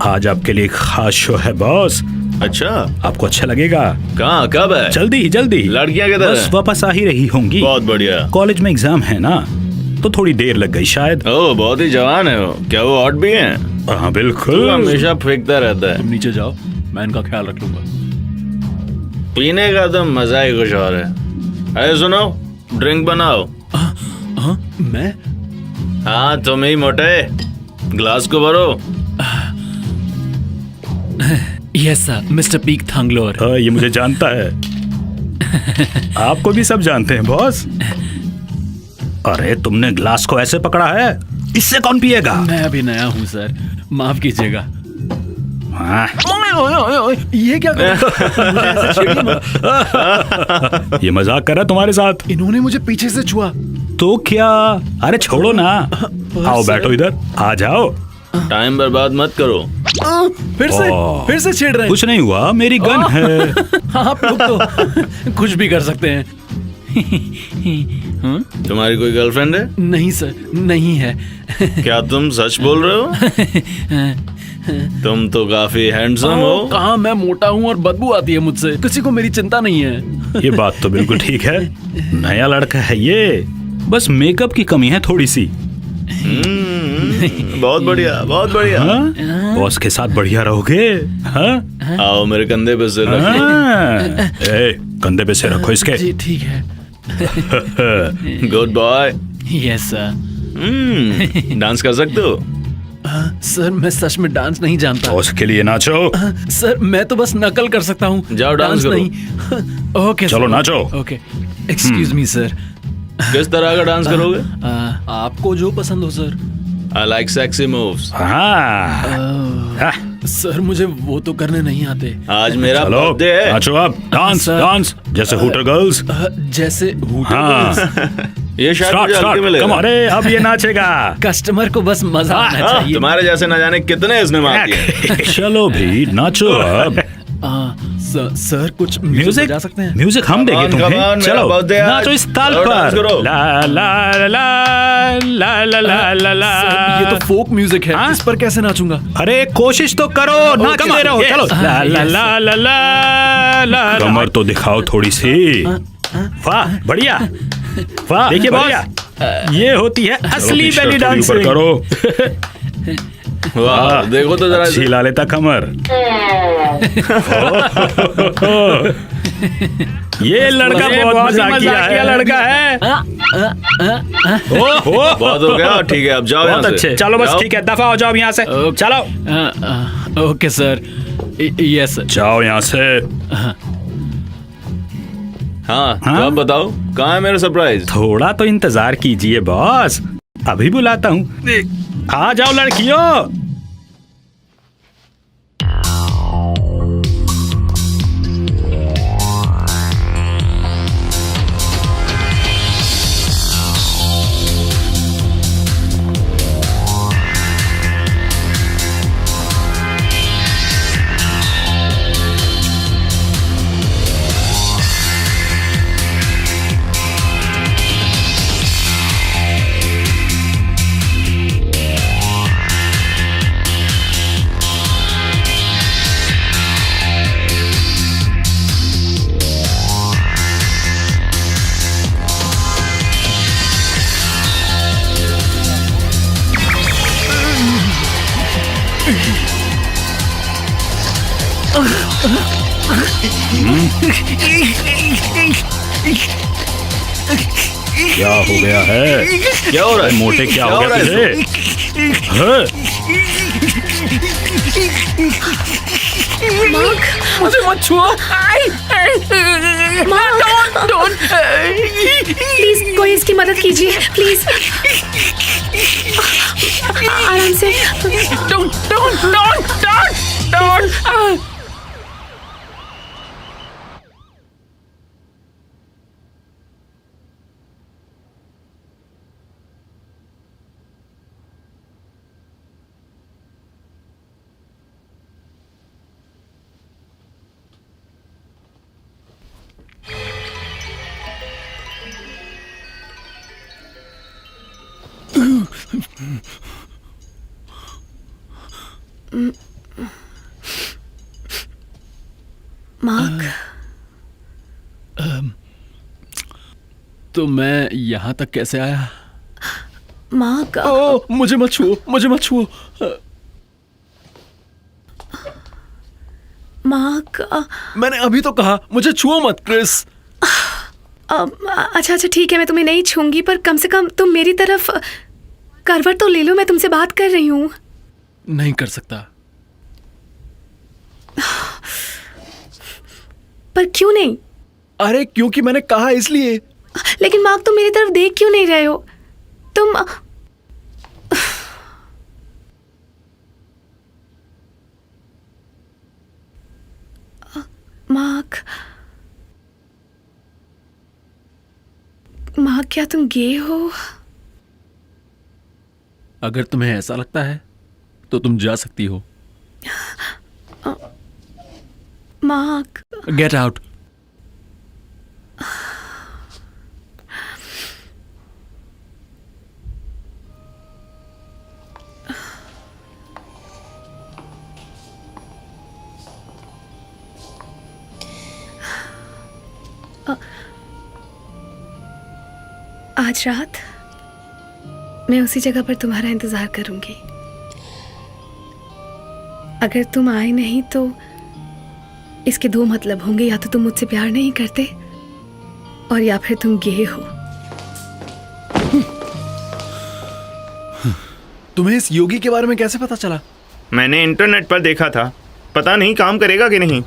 आज आपके लिए खास शो है बॉस। अच्छा, आपको अच्छा लगेगा। कहाँ, कब है? जल्दी जल्दी। लड़कियाँ किधर बस हैं? वापस आ ही रही होंगी। बहुत बढ़िया। कॉलेज में एग्जाम है ना, तो थोड़ी देर लग गई शायद। ओह, बहुत ही जवान है वो। क्या वो हॉट भी हैं? हाँ बिल्कुल। तू हमेशा फेंकता रहता है। तुम नीचे जाओ, मैं इनका ख्याल रख लूंगा। पीने का तो मजा ही कुछ और है। अरे सुनो, ड्रिंक बनाओ। मैं? हाँ तुम ही मोटे, ग्लास को भरो। Yes sir, mister Peak Thonglor. ये मुझे जानता है। आपको भी सब जानते हैं बॉस। अरे तुमने ग्लास को ऐसे पकड़ा है, इससे कौन पिएगा? मैं अभी नया हूँ सर, माफ कीजिएगा। हाँ। ये क्या कर मुझे ऐसे छेड़िए मत। ये मजाक कर रहा है तुम्हारे साथ। इन्होंने मुझे पीछे से छुआ। तो क्या? अरे छोड़ो ना, आओ बैठो इधर, आ जाओ। टाइम बर्बाद मत करो। फिर से छेड़ रहे हैं। कुछ नहीं हुआ, मेरी गन है। आप लोग तो कुछ भी कर सकते हैं। तुम्हारी कोई गर्लफ्रेंड है? नहीं सर, नहीं है। क्या तुम सच बोल रहे हो? तुम तो काफी हैंडसम हो। कहाँ, मैं मोटा हूँ और बदबू आती है मुझसे। किसी को मेरी चिंता नहीं है। ये बात तो बिल्कुल ठीक है। नया लड़का है ये, बस मेकअप की कमी है थोड़ी सी। बहुत बढ़िया, बहुत बढ़िया। बॉस के साथ बढ़िया रहोगे। हाँ? आओ मेरे कंधे पे सिर रखो। ए, कंधे पे सिर रखो इसके। जी ठीक है। Good boy. Yes sir. Dance कर सकते हो? सर मैं सच में डांस नहीं जानता। बॉस के लिए नाचो। सर मैं तो बस नकल कर सकता हूँ। जाओ डांस करो। नहीं। ओके चलो नाचो। Okay, excuse me sir. किस तरह का डांस करोगे? आपको जो पसंद हो sir. I like sexy moves. Sir मुझे वो तो करने नहीं आते। आज मेरा चलो बर्थडे है। नाचो आप। डांस डांस जैसे हूटर गर्ल्स। जैसे हूटर गर्ल्स। ये शायद मुझे हल्के मिलेगा। कम, अरे अब ये नाचेगा। कस्टमर को बस मजा आना चाहिए। तुम्हारे जैसे न जाने कितने इसने मार दिए। चलो भी नाचो अब। सर कुछ म्यूजिक बजा सकते हैं? म्यूजिक हम देंगे तुम्हें। चलो नाचो इस ताल पर। ला ला ला ला ला ला ला ला। ये तो फोक म्यूजिक है। इस पर कैसे नाचूंगा? अरे कोशिश तो करो, नाच ले रहे हो। चलो ला ला ला ला ला ला। कमर तो दिखाओ थोड़ी सी। वाह बढ़िया, वाह देखिए बढ़िया। ये होती है असली बेली डांसिंग। करो। वाह देखो तो जरा। हिला लेता कमर। ये लड़का बहुत मजाकिया लड़का है। बहुत हो गया, ठीक है अब जाओ। बहुत अच्छे, चलो बस ठीक है, दफा हो जाओ यहाँ से। चलो। Okay sir. Yes sir. जाओ यहाँ से। हाँ तो अब बताओ कहाँ है मेरा सरप्राइज? थोड़ा तो इंतजार कीजिए बॉस, अभी बुलाता हूँ। आ जाओ लड़कियों। क्या हो गया है? क्या हो रहा है? मोटे क्या हो गया तुझे? मुझे मत छुओ। प्लीज कोई इसकी मदद कीजिए प्लीज। आराम से। मार्क, तो मैं यहाँ तक कैसे आया? मार्क। ओ, मुझे मत छुओ, मुझे मत छुओ। मार्क, मैंने अभी तो कहा मुझे छुओ मत क्रिस। अच्छा अच्छा ठीक है, मैं तुम्हें नहीं छूंगी, पर कम से कम तुम मेरी तरफ करवट तो ले लो, मैं तुमसे बात कर रही हूँ। नहीं कर सकता। पर क्यों नहीं? अरे क्योंकि मैंने कहा इसलिए। लेकिन मार्क, तुम मेरी तरफ देख क्यों नहीं रहे हो? तुम मार्क, मार्क क्या तुम गे हो? अगर तुम्हें ऐसा लगता है तो तुम जा सकती हो। Mark, get out. आज रात मैं उसी जगह पर तुम्हारा इंतजार करूंगी। अगर तुम आए नहीं तो इसके दो मतलब होंगे, या तो तुम मुझसे प्यार नहीं करते और या फिर तुम गे हो। तुम्हें इस योगी के बारे में कैसे पता चला? मैंने इंटरनेट पर देखा था। पता नहीं काम करेगा कि नहीं।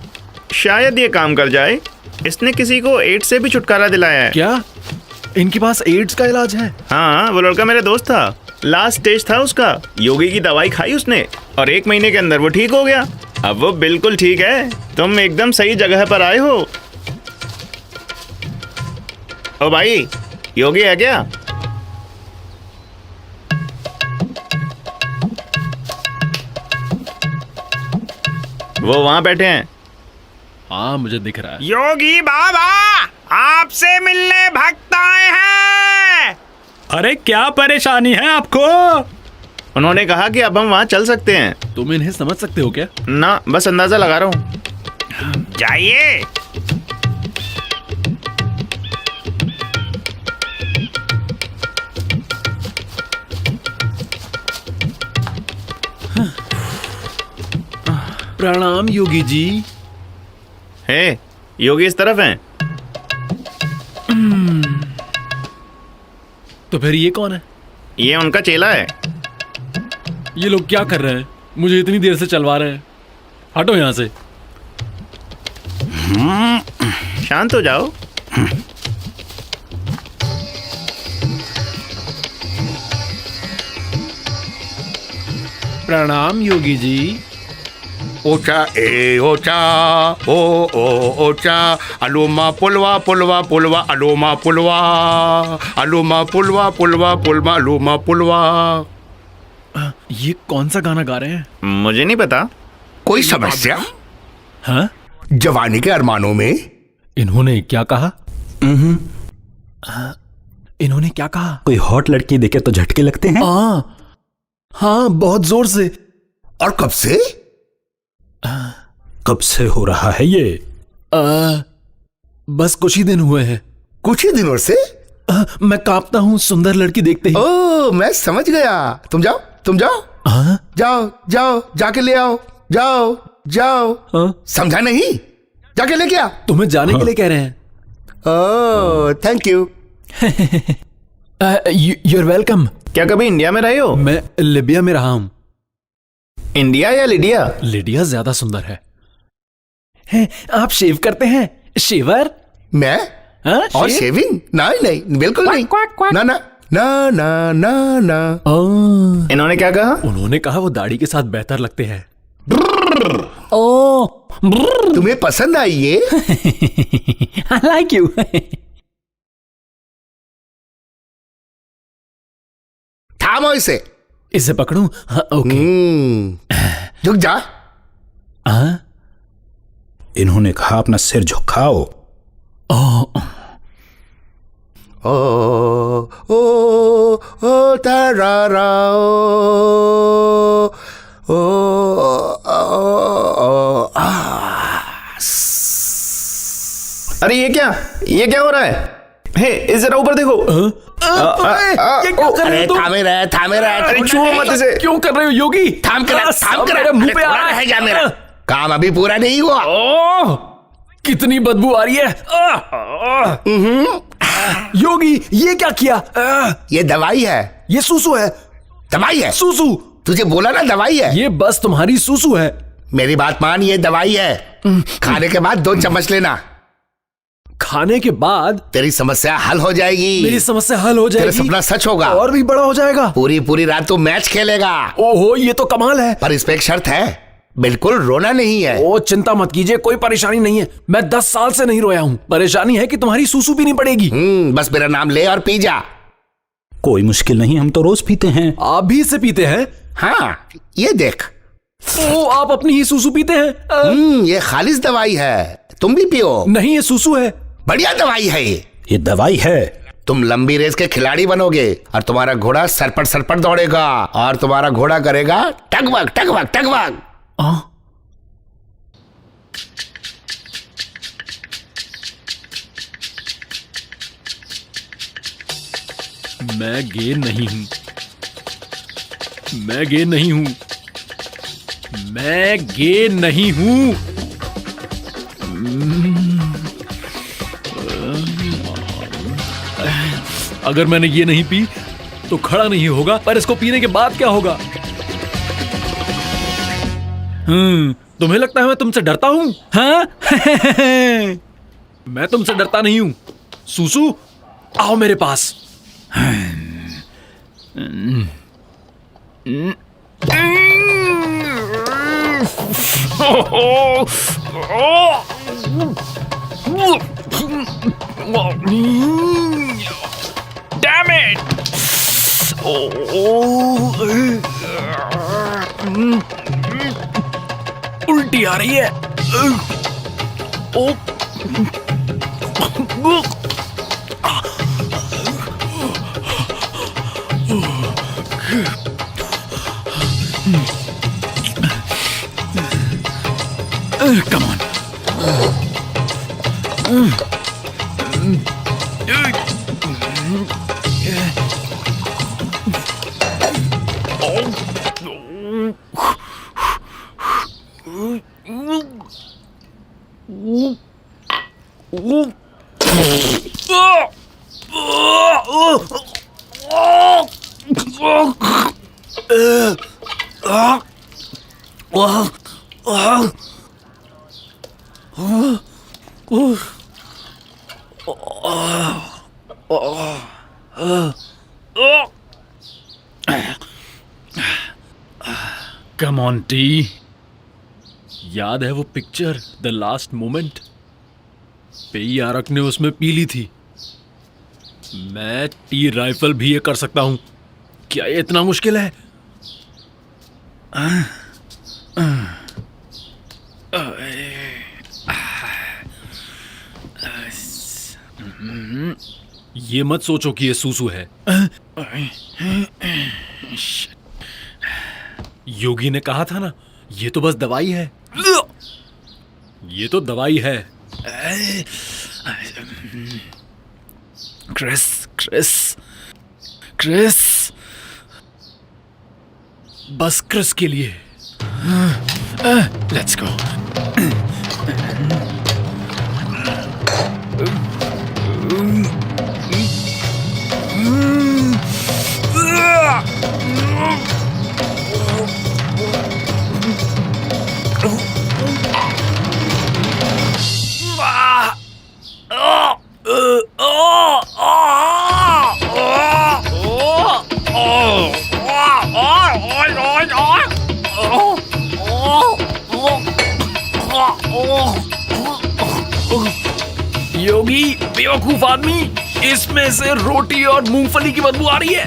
शायद ये काम कर जाए। इसने किसी को एड्स से भी छुटकारा दिलाया है। क्या इनके पास एड्स का इलाज है? हाँ, वो लड़का मेरा दोस्त था। लास्ट स्टेज था उसका। योगी की दवाई खाई उसने और 1 महीने के अंदर वो ठीक हो गया। अब वो बिल्कुल ठीक है। तुम एकदम सही जगह पर आए हो। ओ भाई, योगी है क्या? वो वहां बैठे हैं। हाँ, मुझे दिख रहा है। योगी बाबा, आपसे मिलने भक्त आए हैं। अरे क्या परेशानी है आपको? उन्होंने कहा कि अब हम वहां चल सकते हैं। तुम इन्हें समझ सकते हो क्या? ना, बस अंदाजा लगा रहा हूं। जाइए। प्रणाम योगी जी। हे, योगी इस तरफ हैं। तो फिर ये कौन है? ये उनका चेला है। ये लोग क्या कर रहे हैं? मुझे इतनी देर से चलवा रहे हैं। हटो यहां से। शांत हो जाओ। प्रणाम योगी जी। ओचा ए ओचा ओ ओ ओचा अलोमा पुलवा पुलवा पुलवा अलोमा पुलवा अलोमा पुलवा पुलवा पुलवा अलोमा पुलवा। ये कौन सा गाना गा रहे हैं? मुझे नहीं पता। कोई समस्या? हाँ? जवानी के अरमानों में इन्होंने क्या कहा? इन्होंने क्या कहा? कोई हॉट लड़की देखे तो झटके लगते हैं? हाँ, बहुत जोर से। और कब से? कब से हो रहा है ये? बस कुछ ही दिन हुए हैं। कुछ ही दिनों से? मैं कांपता हूँ सुंदर लड़की देखते ही। ओ, मैं समझ गया। तुम जाओ, तुम जाओ। जाओ जाओ, जाके ले आओ। जाओ जाओ। समझा नहीं? जाके लेके आ। तुम्हें जाने के लिए कह रहे हैं। Oh, thank you. You're welcome. क्या कभी इंडिया में रहे हो? मैं लिबिया में रहा हूँ। इंडिया या लिडिया? लिडिया ज्यादा सुंदर है। आप शेव करते हैं? शेवर? मैं? और शेविंग? नहीं नहीं, बिल्कुल नहीं। ना ना, ना ना ना ना। इन्होंने क्या कहा? उन्होंने कहा वो दाढ़ी के साथ बेहतर लगते हैं। तुम्हें पसंद आई ये? I like you. थामो इसे। इसे पकड़ूं? हाँ, ओके। झुक जा। इन्होंने कहा अपना सिर झुकाओ। ओ ओ ओ तारा ओ अरे ये क्या हो रहा है? हे, इस जरा ऊपर देखो। ये क्या कर रहे हो तुम? थामे रहे। अरे छुओ मत इसे। क्यों कर रहे हो योगी? थाम कर मेरे मुंह पे आ रहा है जा मेरा काम अभी पूरा नहीं हुआ। कितनी बदबू आ रही है। योगी ये क्या किया? ये दवाई है। ये सूसू है। दवाई है। सूसू। तुझे बोला ना दवाई है। ये बस तुम्हारी सूसू है। मेरी बात मान, ये दवाई है। खाने के बाद 2 चम्मच लेना। खाने के बाद तेरी समस्या हल हो जाएगी। मेरी समस्या हल हो जाएगी। तेरा सपना सच होगा और भी बड़ा हो जाएगा। पूरी रात तू मैच खेलेगा। ओहो, ये तो कमाल है। पर इस पे एक शर्त है, बिल्कुल रोना नहीं है। ओ चिंता मत कीजिए, कोई परेशानी नहीं है। मैं 10 साल से नहीं रोया हूँ। परेशानी है कि तुम्हारी सूसू भी नहीं पड़ेगी। बस मेरा नाम ले और पी जा। कोई मुश्किल नहीं, हम तो रोज पीते हैं। आप भी इसे पीते हैं? हाँ, ये देख। ओ, आप अपनी ही सूसू पीते हैं? ये खालिस दवाई है, तुम भी पियो। नहीं, ये सूसू है। बढ़िया दवाई है ये दवाई है। तुम लंबी रेस के खिलाड़ी बनोगे और तुम्हारा घोड़ा सरपट दौड़ेगा और तुम्हारा घोड़ा करेगा टगवग। मैं गे नहीं हूं। मैं गे नहीं हूं। मैं गे नहीं हूं। अगर मैंने ये नहीं पी तो खड़ा नहीं होगा, पर इसको पीने के बाद क्या होगा? तुम्हें लगता है मैं तुमसे डरता हूं? हाँ? मैं तुमसे डरता नहीं हूं। सूसू, आओ मेरे पास। Damn it! उल्टी आ रही है। Come on. Come on, T. याद है वो पिक्चर द लास्ट मोमेंट? पेई आरक ने उसमें पी ली थी। मैं टी राइफल भी ये कर सकता हूं। क्या ये इतना मुश्किल है? ये मत सोचो कि ये सूसू है। योगी ने कहा था ना, ये तो बस दवाई है। ये तो दवाई है। क्रिस, बस क्रिस के लिए। Let's go. योगी बेवकूफ आदमी, इसमें से रोटी और मूंगफली की बदबू आ रही है।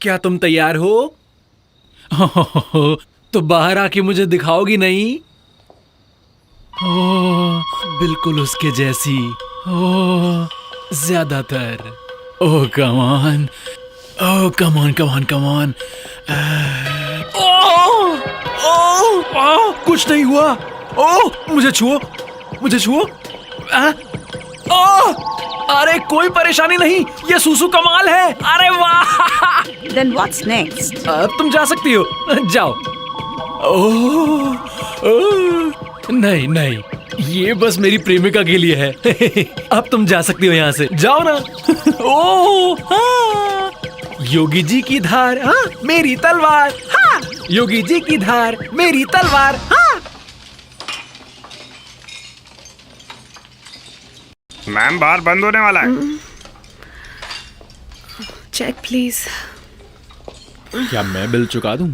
क्या तुम तैयार हो? तो बाहर आके मुझे दिखाओगी नहीं? बिल्कुल उसके जैसी, ज्यादातर। Oh come on, oh come on come on come on. कुछ नहीं हुआ। ओह मुझे छुओ, मुझे छुओ। अरे कोई परेशानी नहीं, ये सूसू कमाल है। अरे वाह। Then what's next? अब तुम जा सकती हो, जाओ। नहीं नहीं, ये बस मेरी प्रेमिका के लिए है। अब तुम जा सकती हो यहाँ से, जाओ ना। हाँ। योगी जी की धार, हाँ मेरी तलवार, हाँ योगी जी की धार मेरी तलवार, हाँ। मैम बार बंद होने वाला है। Check please. क्या मैं बिल चुका दूं?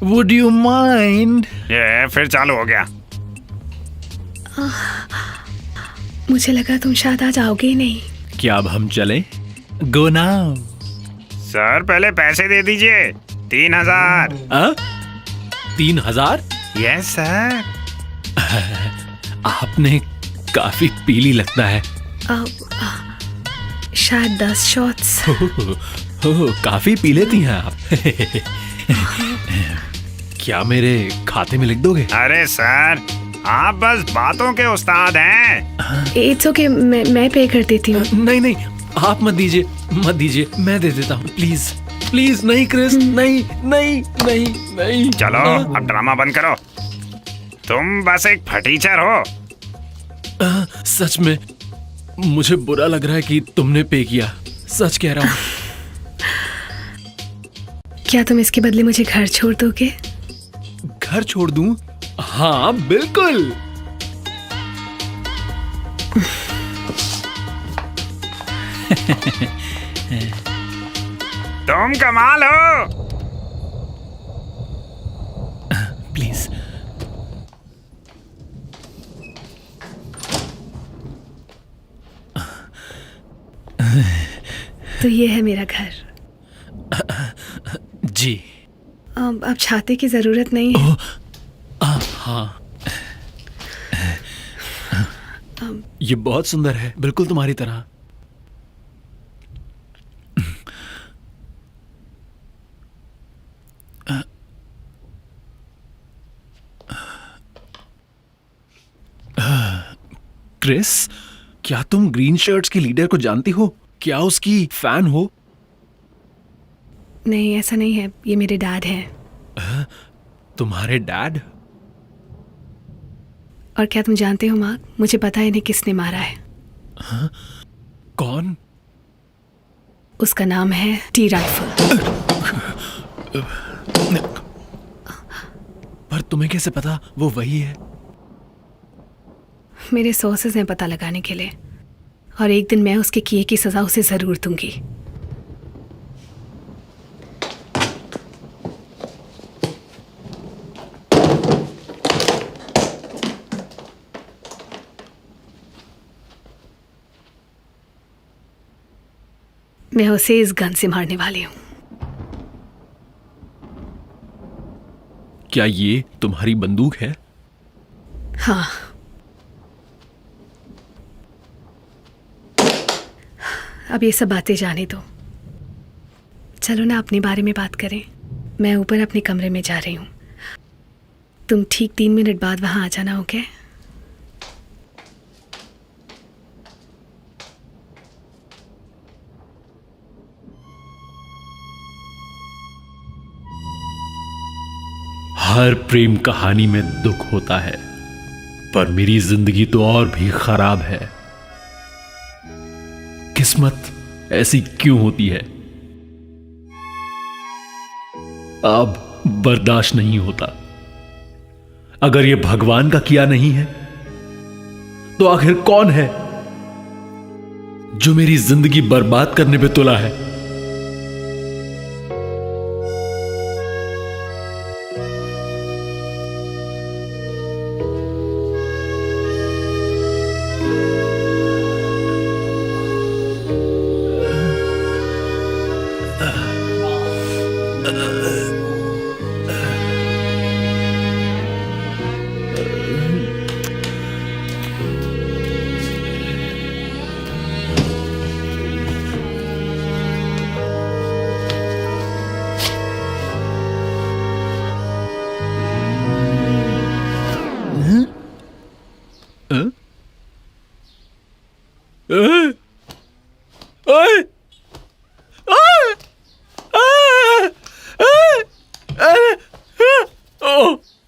Would you mind? ये फिर चालू हो गया। मुझे लगा तुम शायद आज आओगे ही नहीं। क्या अब हम चलें? Go now. सर पहले पैसे दे दीजिए। 3000। 3000? Yes sir. आपने काफी पीली लगता है। शायद 10 शॉट्स। काफी पी लेती हैं आप। क्या मेरे खाते में लिख दोगे? अरे सर आप बस बातों के उस्ताद हैं। इट्स ओके, मैं पे कर देती हूँ। नहीं नहीं, आप मत दीजिए, मत दीजिए, मैं दे देता हूँ। Please please. नहीं क्रिस, नहीं नहीं नहीं नहीं। चलो अब ड्रामा बंद करो। तुम बस एक फटीचर हो। सच में मुझे बुरा लग रहा है कि तुमने पे किया, सच कह रहा हूँ। क्या तुम इसके बदले मुझे घर छोड़ दोगे? घर छोड़ दूं? हाँ बिल्कुल। तुम कमाल हो। प्लीज। तो ये है मेरा घर। जी। अब छाते की जरूरत नहीं है। हाँ। ये बहुत सुंदर है, बिल्कुल तुम्हारी तरह। क्रिस, क्या तुम ग्रीन शर्ट्स के लीडर को जानती हो? क्या उसकी फैन हो? नहीं ऐसा नहीं है, ये मेरे डैड हैं। तुम्हारे डैड? और क्या तुम जानते हो मार्क, मुझे पता है इन्हें किसने मारा है। कौन? उसका नाम है टी राइफल। पर तुम्हें कैसे पता वो वही है? मेरे सोर्सेज हैं पता लगाने के लिए, और एक दिन मैं उसके किए की सजा उसे जरूर दूंगी। मैं उसे इस गन से मारने वाली हूं। क्या ये तुम्हारी बंदूक है? हाँ। अब ये सब बातें जाने दो, चलो ना अपने बारे में बात करें। मैं ऊपर अपने कमरे में जा रही हूँ, तुम ठीक 3 मिनट बाद वहाँ आ जाना, ओके? हर प्रेम कहानी में दुख होता है, पर मेरी जिंदगी तो और भी खराब है। किस्मत ऐसी क्यों होती है अब बर्दाश्त नहीं होता। अगर ये भगवान का किया नहीं है तो आखिर कौन है जो मेरी जिंदगी बर्बाद करने पे तुला है?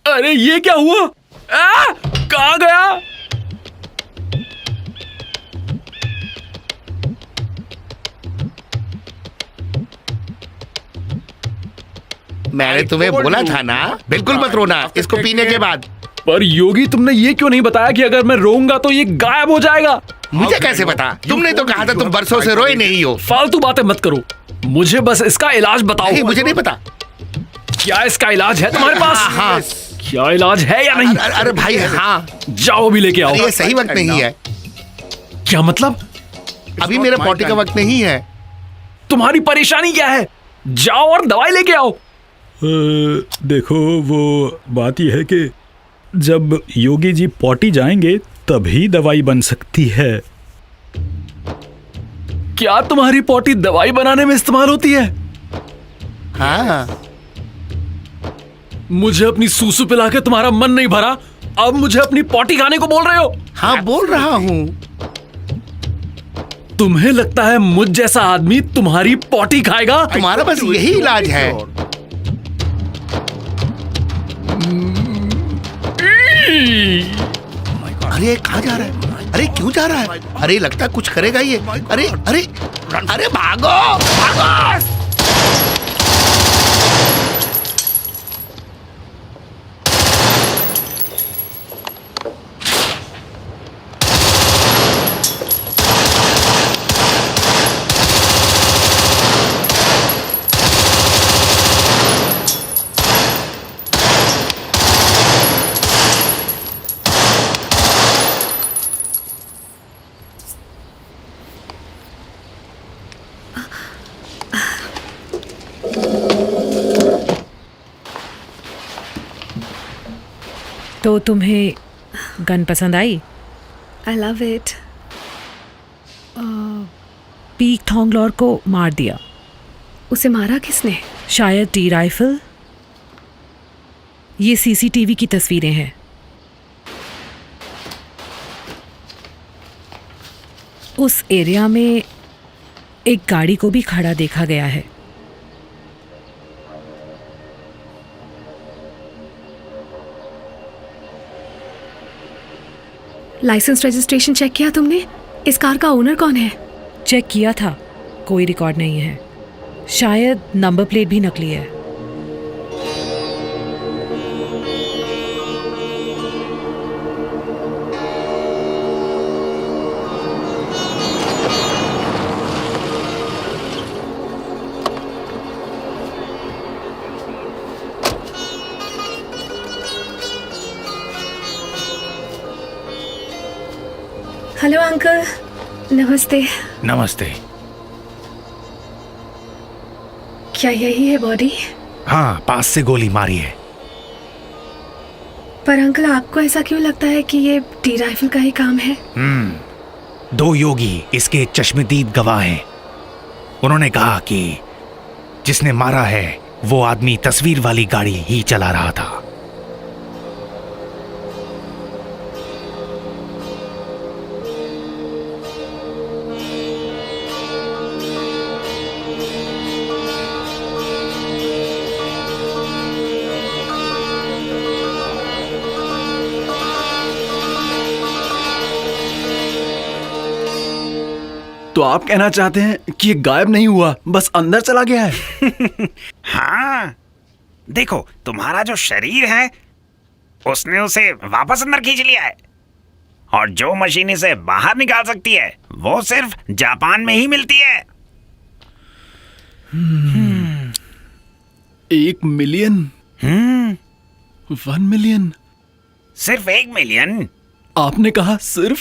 अरे ये क्या हुआ? कहाँ गया? मैंने तुम्हें बोला था ना, बिल्कुल मत रोना इसको पीने के बाद। पर योगी, तुमने ये क्यों नहीं बताया कि अगर मैं रोऊंगा तो ये गायब हो जाएगा? मुझे कैसे पता? तुमने तो कहा था तुम बरसों से रोए नहीं हो। फालतू बातें मत करो, मुझे बस इसका इलाज बताओ। नहीं, मुझे नहीं पता। क्या इसका इलाज है तुम्हारे पास? हाँ। क्या इलाज है या नहीं? अरे भाई हाँ। जाओ भी लेके आओ। ये सही वक्त नहीं है। क्या मतलब? अभी मेरे पॉटी का वक्त नहीं है। तुम्हारी परेशानी क्या है? जाओ और दवाई लेके आओ। देखो, वो बात यह है कि जब योगी जी पॉटी जाएंगे तभी दवाई बन सकती है। क्या तुम्हारी पॉटी दवाई बनाने में इस्तेमाल होती है? हाँ। मुझे अपनी सूसू पिला के तुम्हारा मन नहीं भरा, अब मुझे अपनी पॉटी खाने को बोल रहे हो? हाँ, बोल रहा हूँ। तुम्हें लगता है मुझ जैसा आदमी तुम्हारी पॉटी खाएगा? तुम्हारा बस यही इलाज है। अरे कहाँ जा रहा है? अरे क्यों जा रहा है? अरे लगता है कुछ करेगा ये। अरे अरे अरे भागो भागो। तो तुम्हें गन पसंद आई? I love it. Peak Thonglor को मार दिया। उसे मारा किसने? शायद टी राइफल। ये सीसीटीवी की तस्वीरें हैं। उस एरिया में एक गाड़ी को भी खड़ा देखा गया है। लाइसेंस रजिस्ट्रेशन चेक किया तुमने? इस कार का ओनर कौन है? चेक किया था, कोई रिकॉर्ड नहीं है। शायद नंबर प्लेट भी नकली है। हेलो अंकल, नमस्ते। नमस्ते। क्या यही है बॉडी? हाँ, पास से गोली मारी है। पर अंकल, आपको ऐसा क्यों लगता है कि ये टी राइफल का ही काम है? 2 योगी इसके चश्मदीद गवाह हैं। उन्होंने कहा कि जिसने मारा है वो आदमी तस्वीर वाली गाड़ी ही चला रहा था। तो आप कहना चाहते हैं कि ये गायब नहीं हुआ, बस अंदर चला गया है? हाँ, देखो, तुम्हारा जो शरीर है उसने उसे वापस अंदर खींच लिया है, और जो मशीन इसे बाहर निकाल सकती है वो सिर्फ जापान में ही मिलती है। 1 मिलियन? 1 मिलियन? सिर्फ 1 मिलियन? आपने कहा सिर्फ?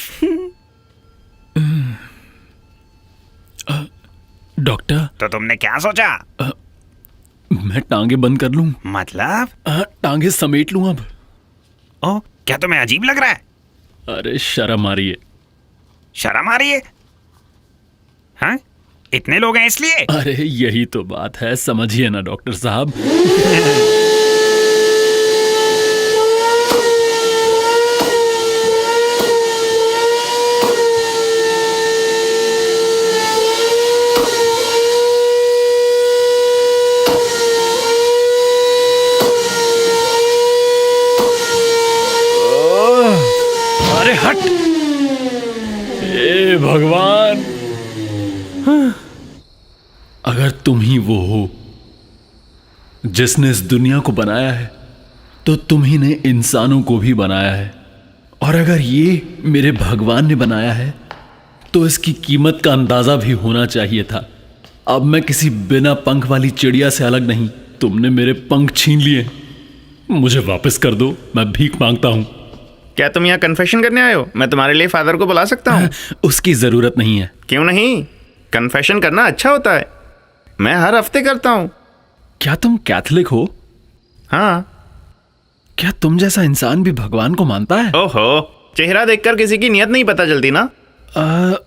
डॉक्टर, तो तुमने क्या सोचा? मैं टांगे बंद कर लूं? मतलब? टांगे समेट लूं अब। ओ, क्या तुम्हें अजीब लग रहा है? अरे शर्म आ रही है। शर्म आ रही है? हाँ, इतने लोग हैं इसलिए? अरे यही तो बात है, समझिए ना डॉक्टर साहब। अरे हट! ए भगवान, अगर तुम ही वो हो जिसने इस दुनिया को बनाया है, तो तुम ही ने इंसानों को भी बनाया है। और अगर ये मेरे भगवान ने बनाया है, तो इसकी कीमत का अंदाजा भी होना चाहिए था। अब मैं किसी बिना पंख वाली चिड़िया से अलग नहीं। तुमने मेरे पंख छीन लिए, मुझे वापस कर दो, मैं भीख मांगता हूं। क्या तुम यहाँ कन्फेशन करने आए हो? मैं तुम्हारे लिए फादर को बुला सकता हूँ। उसकी जरूरत नहीं है। क्यों नहीं? कन्फेशन करना अच्छा होता है, मैं हर हफ्ते करता हूँ। क्या तुम कैथोलिक हो? हाँ। क्या तुम जैसा इंसान भी भगवान को मानता है? ओहो, चेहरा देखकर किसी की नियत नहीं पता चलती ना।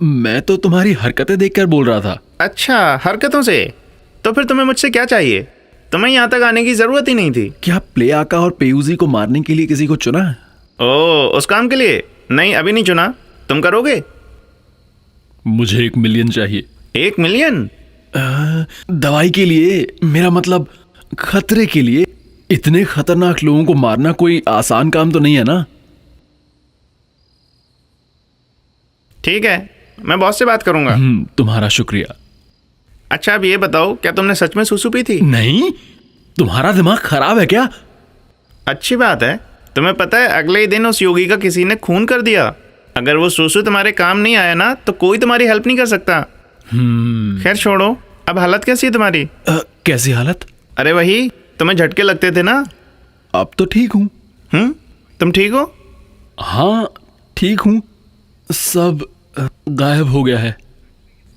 मैं तो तुम्हारी हरकतें देखकर बोल रहा था। अच्छा, हरकतों से? तो फिर तुम्हें मुझसे क्या चाहिए? तुम्हें यहाँ तक आने की जरूरत ही नहीं थी। क्या प्ले आका और पेयूजी को मारने के लिए किसी को चुना है? ओह, उस काम के लिए? नहीं, अभी नहीं चुना। तुम करोगे? मुझे 1 मिलियन चाहिए। 1 मिलियन? दवाई के लिए, मेरा मतलब खतरे के लिए। इतने खतरनाक लोगों को मारना कोई आसान काम तो नहीं है ना। ठीक है, मैं बॉस से बात करूंगा। तुम्हारा शुक्रिया। अच्छा, अब ये बताओ, क्या तुमने सच में सूसू पी थी? नहीं। तुम्हारा दिमाग खराब है क्या? अच्छी बात है। तुम्हें पता है, अगले ही दिन उस योगी का किसी ने खून कर दिया। अगर वो सूसू तुम्हारे काम नहीं आया ना, तो कोई तुम्हारी हेल्प नहीं कर सकता। खैर छोड़ो, अब हालत कैसी है तुम्हारी? कैसी हालत? अरे वही, तुम्हें झटके लगते थे ना। अब तो ठीक हूँ। तुम ठीक हो? हाँ ठीक हूँ। सब गायब हो गया है।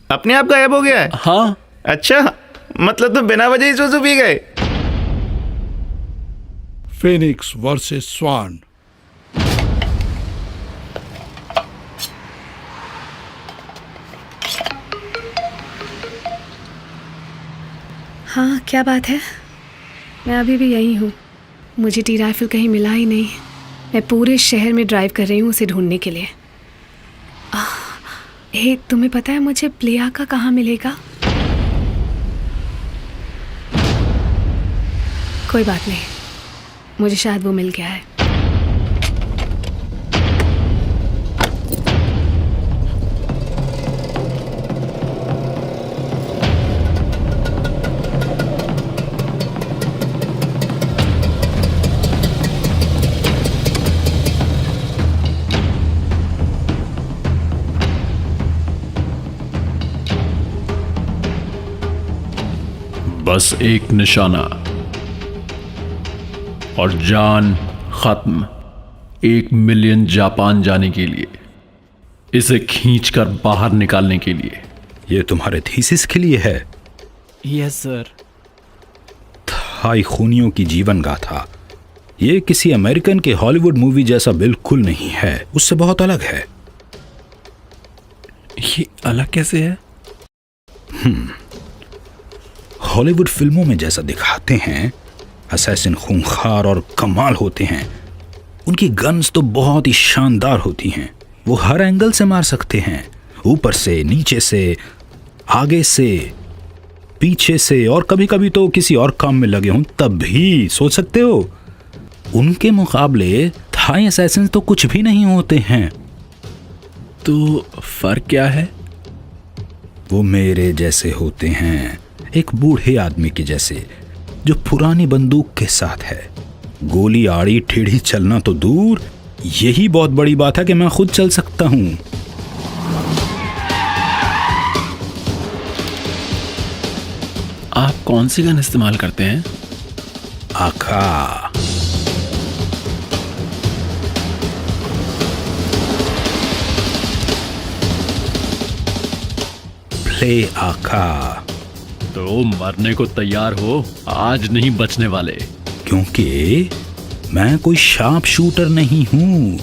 अपने आप गायब हो गया है? हाँ। अच्छा, मतलब तुम बिना वजह ही सूसू पी गए? Phoenix versus Swan. हाँ, क्या बात है? मैं अभी भी यही हूँ। मुझे टी राइफल कहीं मिला ही नहीं। मैं पूरे शहर में ड्राइव कर रही हूँ उसे ढूंढने के लिए। हे, तुम्हें पता है मुझे प्ले आका कहाँ मिलेगा? कोई बात नहीं, मुझे शायद वो मिल गया है। बस एक निशाना और जान खत्म। 1 मिलियन जापान जाने के लिए, इसे खींचकर बाहर निकालने के लिए। ये तुम्हारे थीसिस के लिए है? Yes sir. थाई खूनियों की जीवन गाथा। ये किसी अमेरिकन के हॉलीवुड मूवी जैसा बिल्कुल नहीं है, उससे बहुत अलग है। ये अलग कैसे है? हॉलीवुड फिल्मों में जैसा दिखाते हैं, असैसिन खूंखार और कमाल होते हैं। उनकी गन्स तो बहुत ही शानदार होती हैं। वो हर एंगल से मार सकते हैं, ऊपर से, नीचे से, आगे से, पीछे से, और कभी कभी तो किसी और काम में लगे हों तब भी। सोच सकते हो, उनके मुकाबले थाई असैसिन तो कुछ भी नहीं होते हैं। तो फर्क क्या है? वो मेरे जैसे होते हैं, एक बूढ़े आदमी के जैसे, जो पुरानी बंदूक के साथ है। गोली आड़ी टेढ़ी चलना तो दूर, यही बहुत बड़ी बात है कि मैं खुद चल सकता हूं। आप कौन सी गन इस्तेमाल करते हैं? आका। प्ले आका। तो मरने को तैयार हो, आज नहीं बचने वाले। क्योंकि मैं कोई शार्प शूटर नहीं हूं।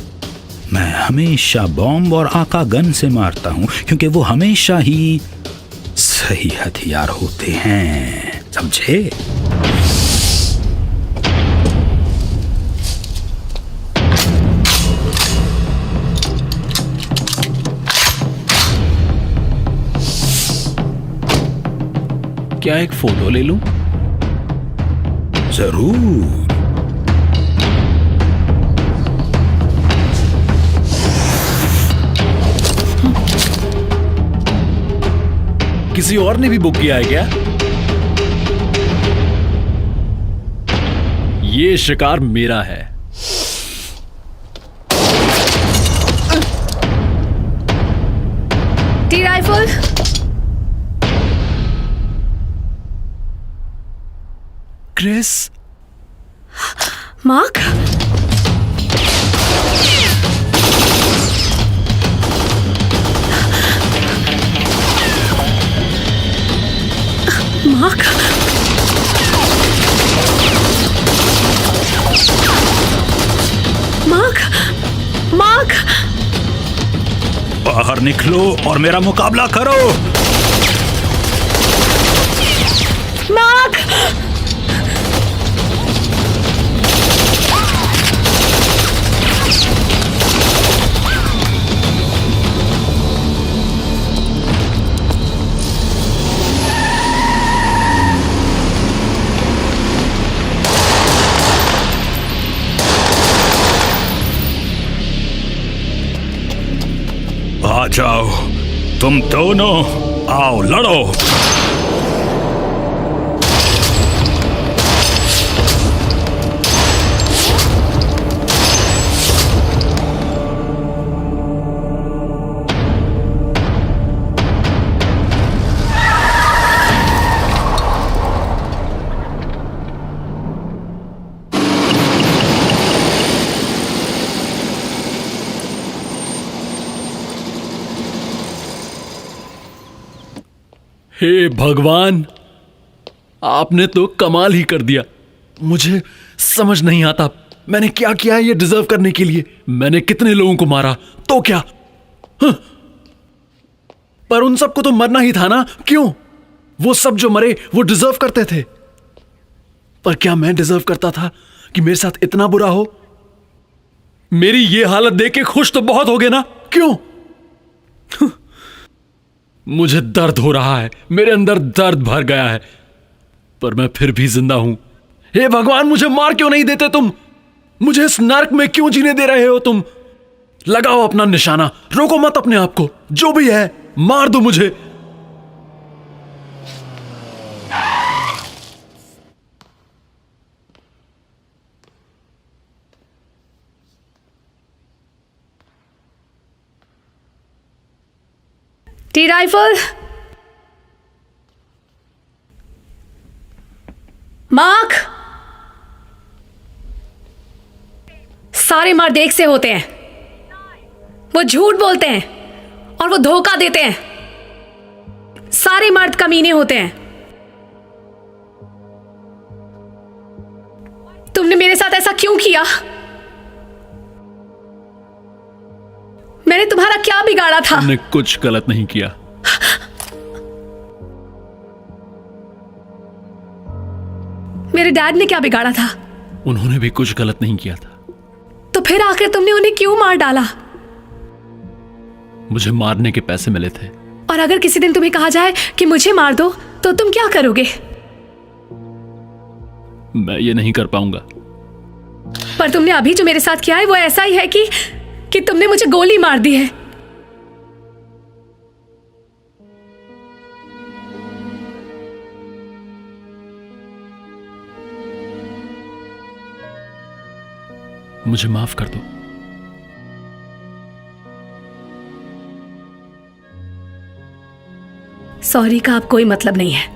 मैं हमेशा बॉम्ब और आका गन से मारता हूं, क्योंकि वो हमेशा ही सही हथियार होते हैं, समझे? क्या एक फोटो ले लूं? जरूर। किसी और ने भी बुक किया है क्या? ये शिकार मेरा है। The rifle. Chris. Mark. Mark. Mark. Mark. बाहर निकलो और मेरा मुकाबला करो। मार्क। आ जाओ, तुम दोनों आओ, लड़ो। हे भगवान, आपने तो कमाल ही कर दिया। मुझे समझ नहीं आता मैंने क्या किया ये डिजर्व करने के लिए। मैंने कितने लोगों को मारा तो क्या? पर उन सबको तो मरना ही था ना। क्यों? वो सब जो मरे वो डिजर्व करते थे। पर क्या मैं डिजर्व करता था कि मेरे साथ इतना बुरा हो? मेरी ये हालत देख के खुश तो बहुत हो गए ना। क्यों? मुझे दर्द हो रहा है, मेरे अंदर दर्द भर गया है, पर मैं फिर भी जिंदा हूं। हे भगवान, मुझे मार क्यों नहीं देते तुम? मुझे इस नर्क में क्यों जीने दे रहे हो तुम? लगाओ अपना निशाना, रोको मत अपने आप को। जो भी है मार दो मुझे। T rifle. मार्क। सारे मर्द एक से होते हैं। वो झूठ बोलते हैं और वो धोखा देते हैं। सारे मर्द कमीने होते हैं। तुमने मेरे साथ ऐसा क्यों किया? मैंने तुम्हारा क्या बिगाड़ा था? तुमने कुछ गलत नहीं किया। मेरे डैड ने क्या बिगाड़ा था? उन्होंने भी कुछ गलत नहीं किया था। तो फिर आखिर तुमने उन्हें क्यों मार डाला? मुझे मारने के पैसे मिले थे। और अगर किसी दिन तुम्हें कहा जाए कि मुझे मार दो तो तुम क्या करोगे? मैं ये नहीं कर पाऊंगा। पर तुमने अभी जो मेरे साथ किया है वो ऐसा ही है कि तुमने मुझे गोली मार दी है। मुझे माफ कर दो। सॉरी का अब कोई मतलब नहीं है।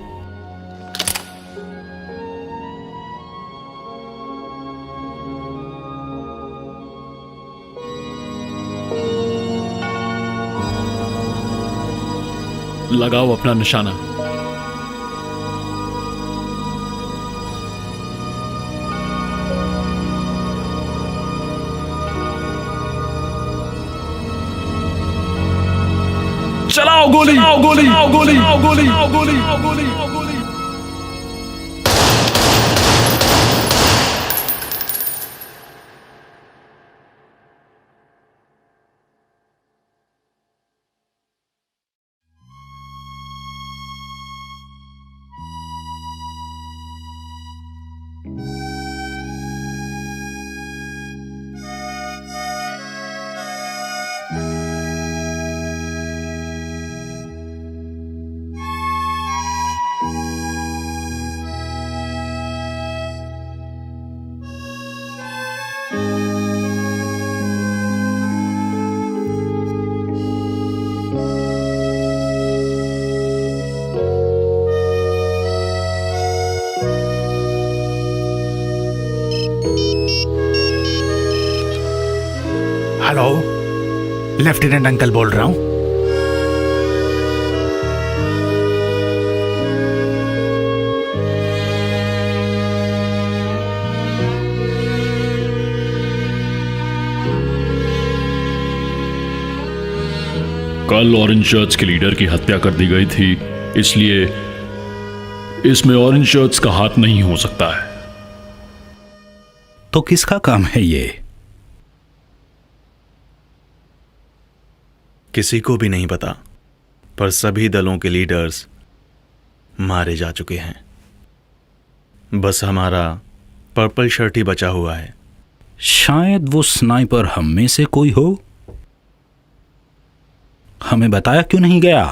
लगाओ अपना निशाना। चलाओ गोली, चलाओ गोली, चलाओ गोली, चलाओ गोली, चलाओ गोली, चलाओ गोली, चलाओ गोली। हेलो, लेफ्टिनेंट अंकल बोल रहा हूं। कल ऑरेंज शर्ट्स के लीडर की हत्या कर दी गई थी, इसलिए इसमें ऑरेंज शर्ट्स का हाथ नहीं हो सकता है। तो किसका काम है ये? किसी को भी नहीं पता, पर सभी दलों के लीडर्स मारे जा चुके हैं। बस हमारा पर्पल शर्ट ही बचा हुआ है। शायद वो स्नाइपर हम में से कोई हो। हमें बताया क्यों नहीं गया?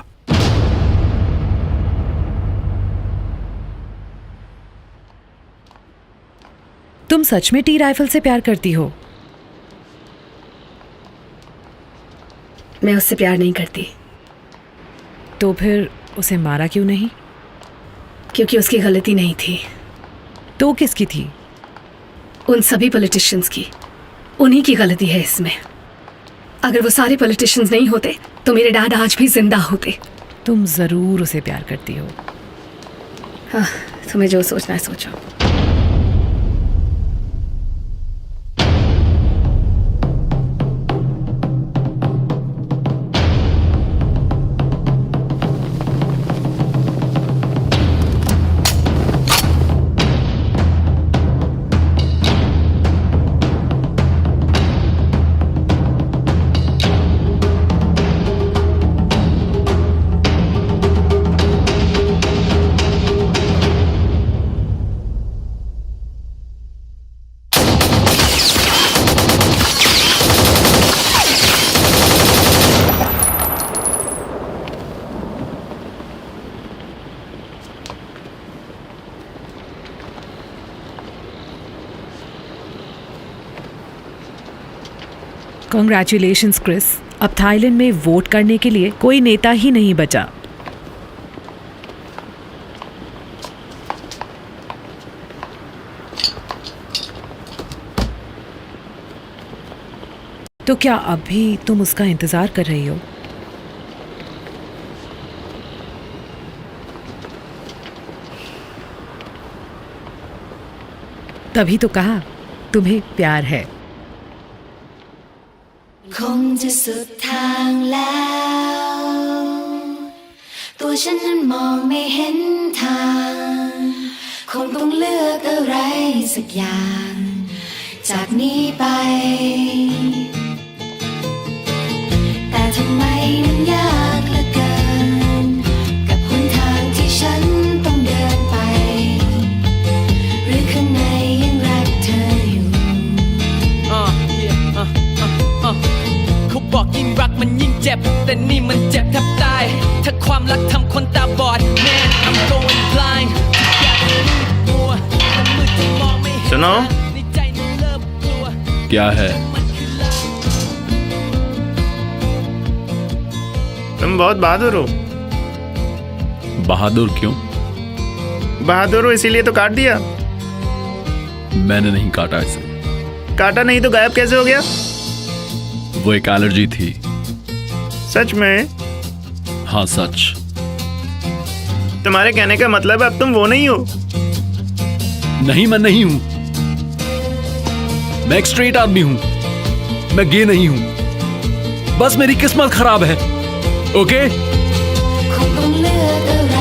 तुम सच में टी राइफल से प्यार करती हो? मैं उससे प्यार नहीं करती। तो फिर उसे मारा क्यों नहीं? क्योंकि उसकी गलती नहीं थी। तो किसकी थी? उन सभी पॉलिटिशियंस की। उन्हीं की गलती है इसमें। अगर वो सारे पॉलिटिशियंस नहीं होते तो मेरे डैड आज भी जिंदा होते। तुम जरूर उसे प्यार करती हो। हाँ, तुम्हें जो सोचना है सोचो। कॉन्ग्रेचुलेशंस क्रिस, अब थाईलैंड में वोट करने के लिए कोई नेता ही नहीं बचा। तो क्या अब भी तुम उसका इंतजार कर रही हो? तभी तो कहा तुम्हें प्यार है। คงจะสุดทางแล้ว ตัวฉันนั้นมองไม่เห็นทาง คงต้องเลือกอะไรสักอย่าง จากนี้ไป แต่ทำไมมันยากเหลือเกิน กับหนทางที่ฉันต้องเดินไป หรือข้างในยังรักเธออยู่ เขาบอกยิ่งรักมันยิ่งเจ็บ แต่นี่มันเจ็บแทบตาย ถ้าความรักทำคนตาบอด Man I'm going blind อยากจะมืดมัวมันมืดที่มองไม่เห็น सुनो ในใจนั้นเริ่มกลัว क्या है? तुम बहुत बहादुर हो। बहादुर क्यों? बहादुर हो इसीलिए तो काट दिया। मैंने नहीं काटा इसे। काटा नहीं तो गायब कैसे हो गया? वो एक एलर्जी थी। सच में? हाँ सच। तुम्हारे कहने का मतलब है अब तुम वो नहीं हो? नहीं, मैं नहीं हूं। मैं एक स्ट्रेट आदमी हूं। मैं गे नहीं हूं। बस मेरी किस्मत खराब है। ओके? คงต้องเลือกอะไร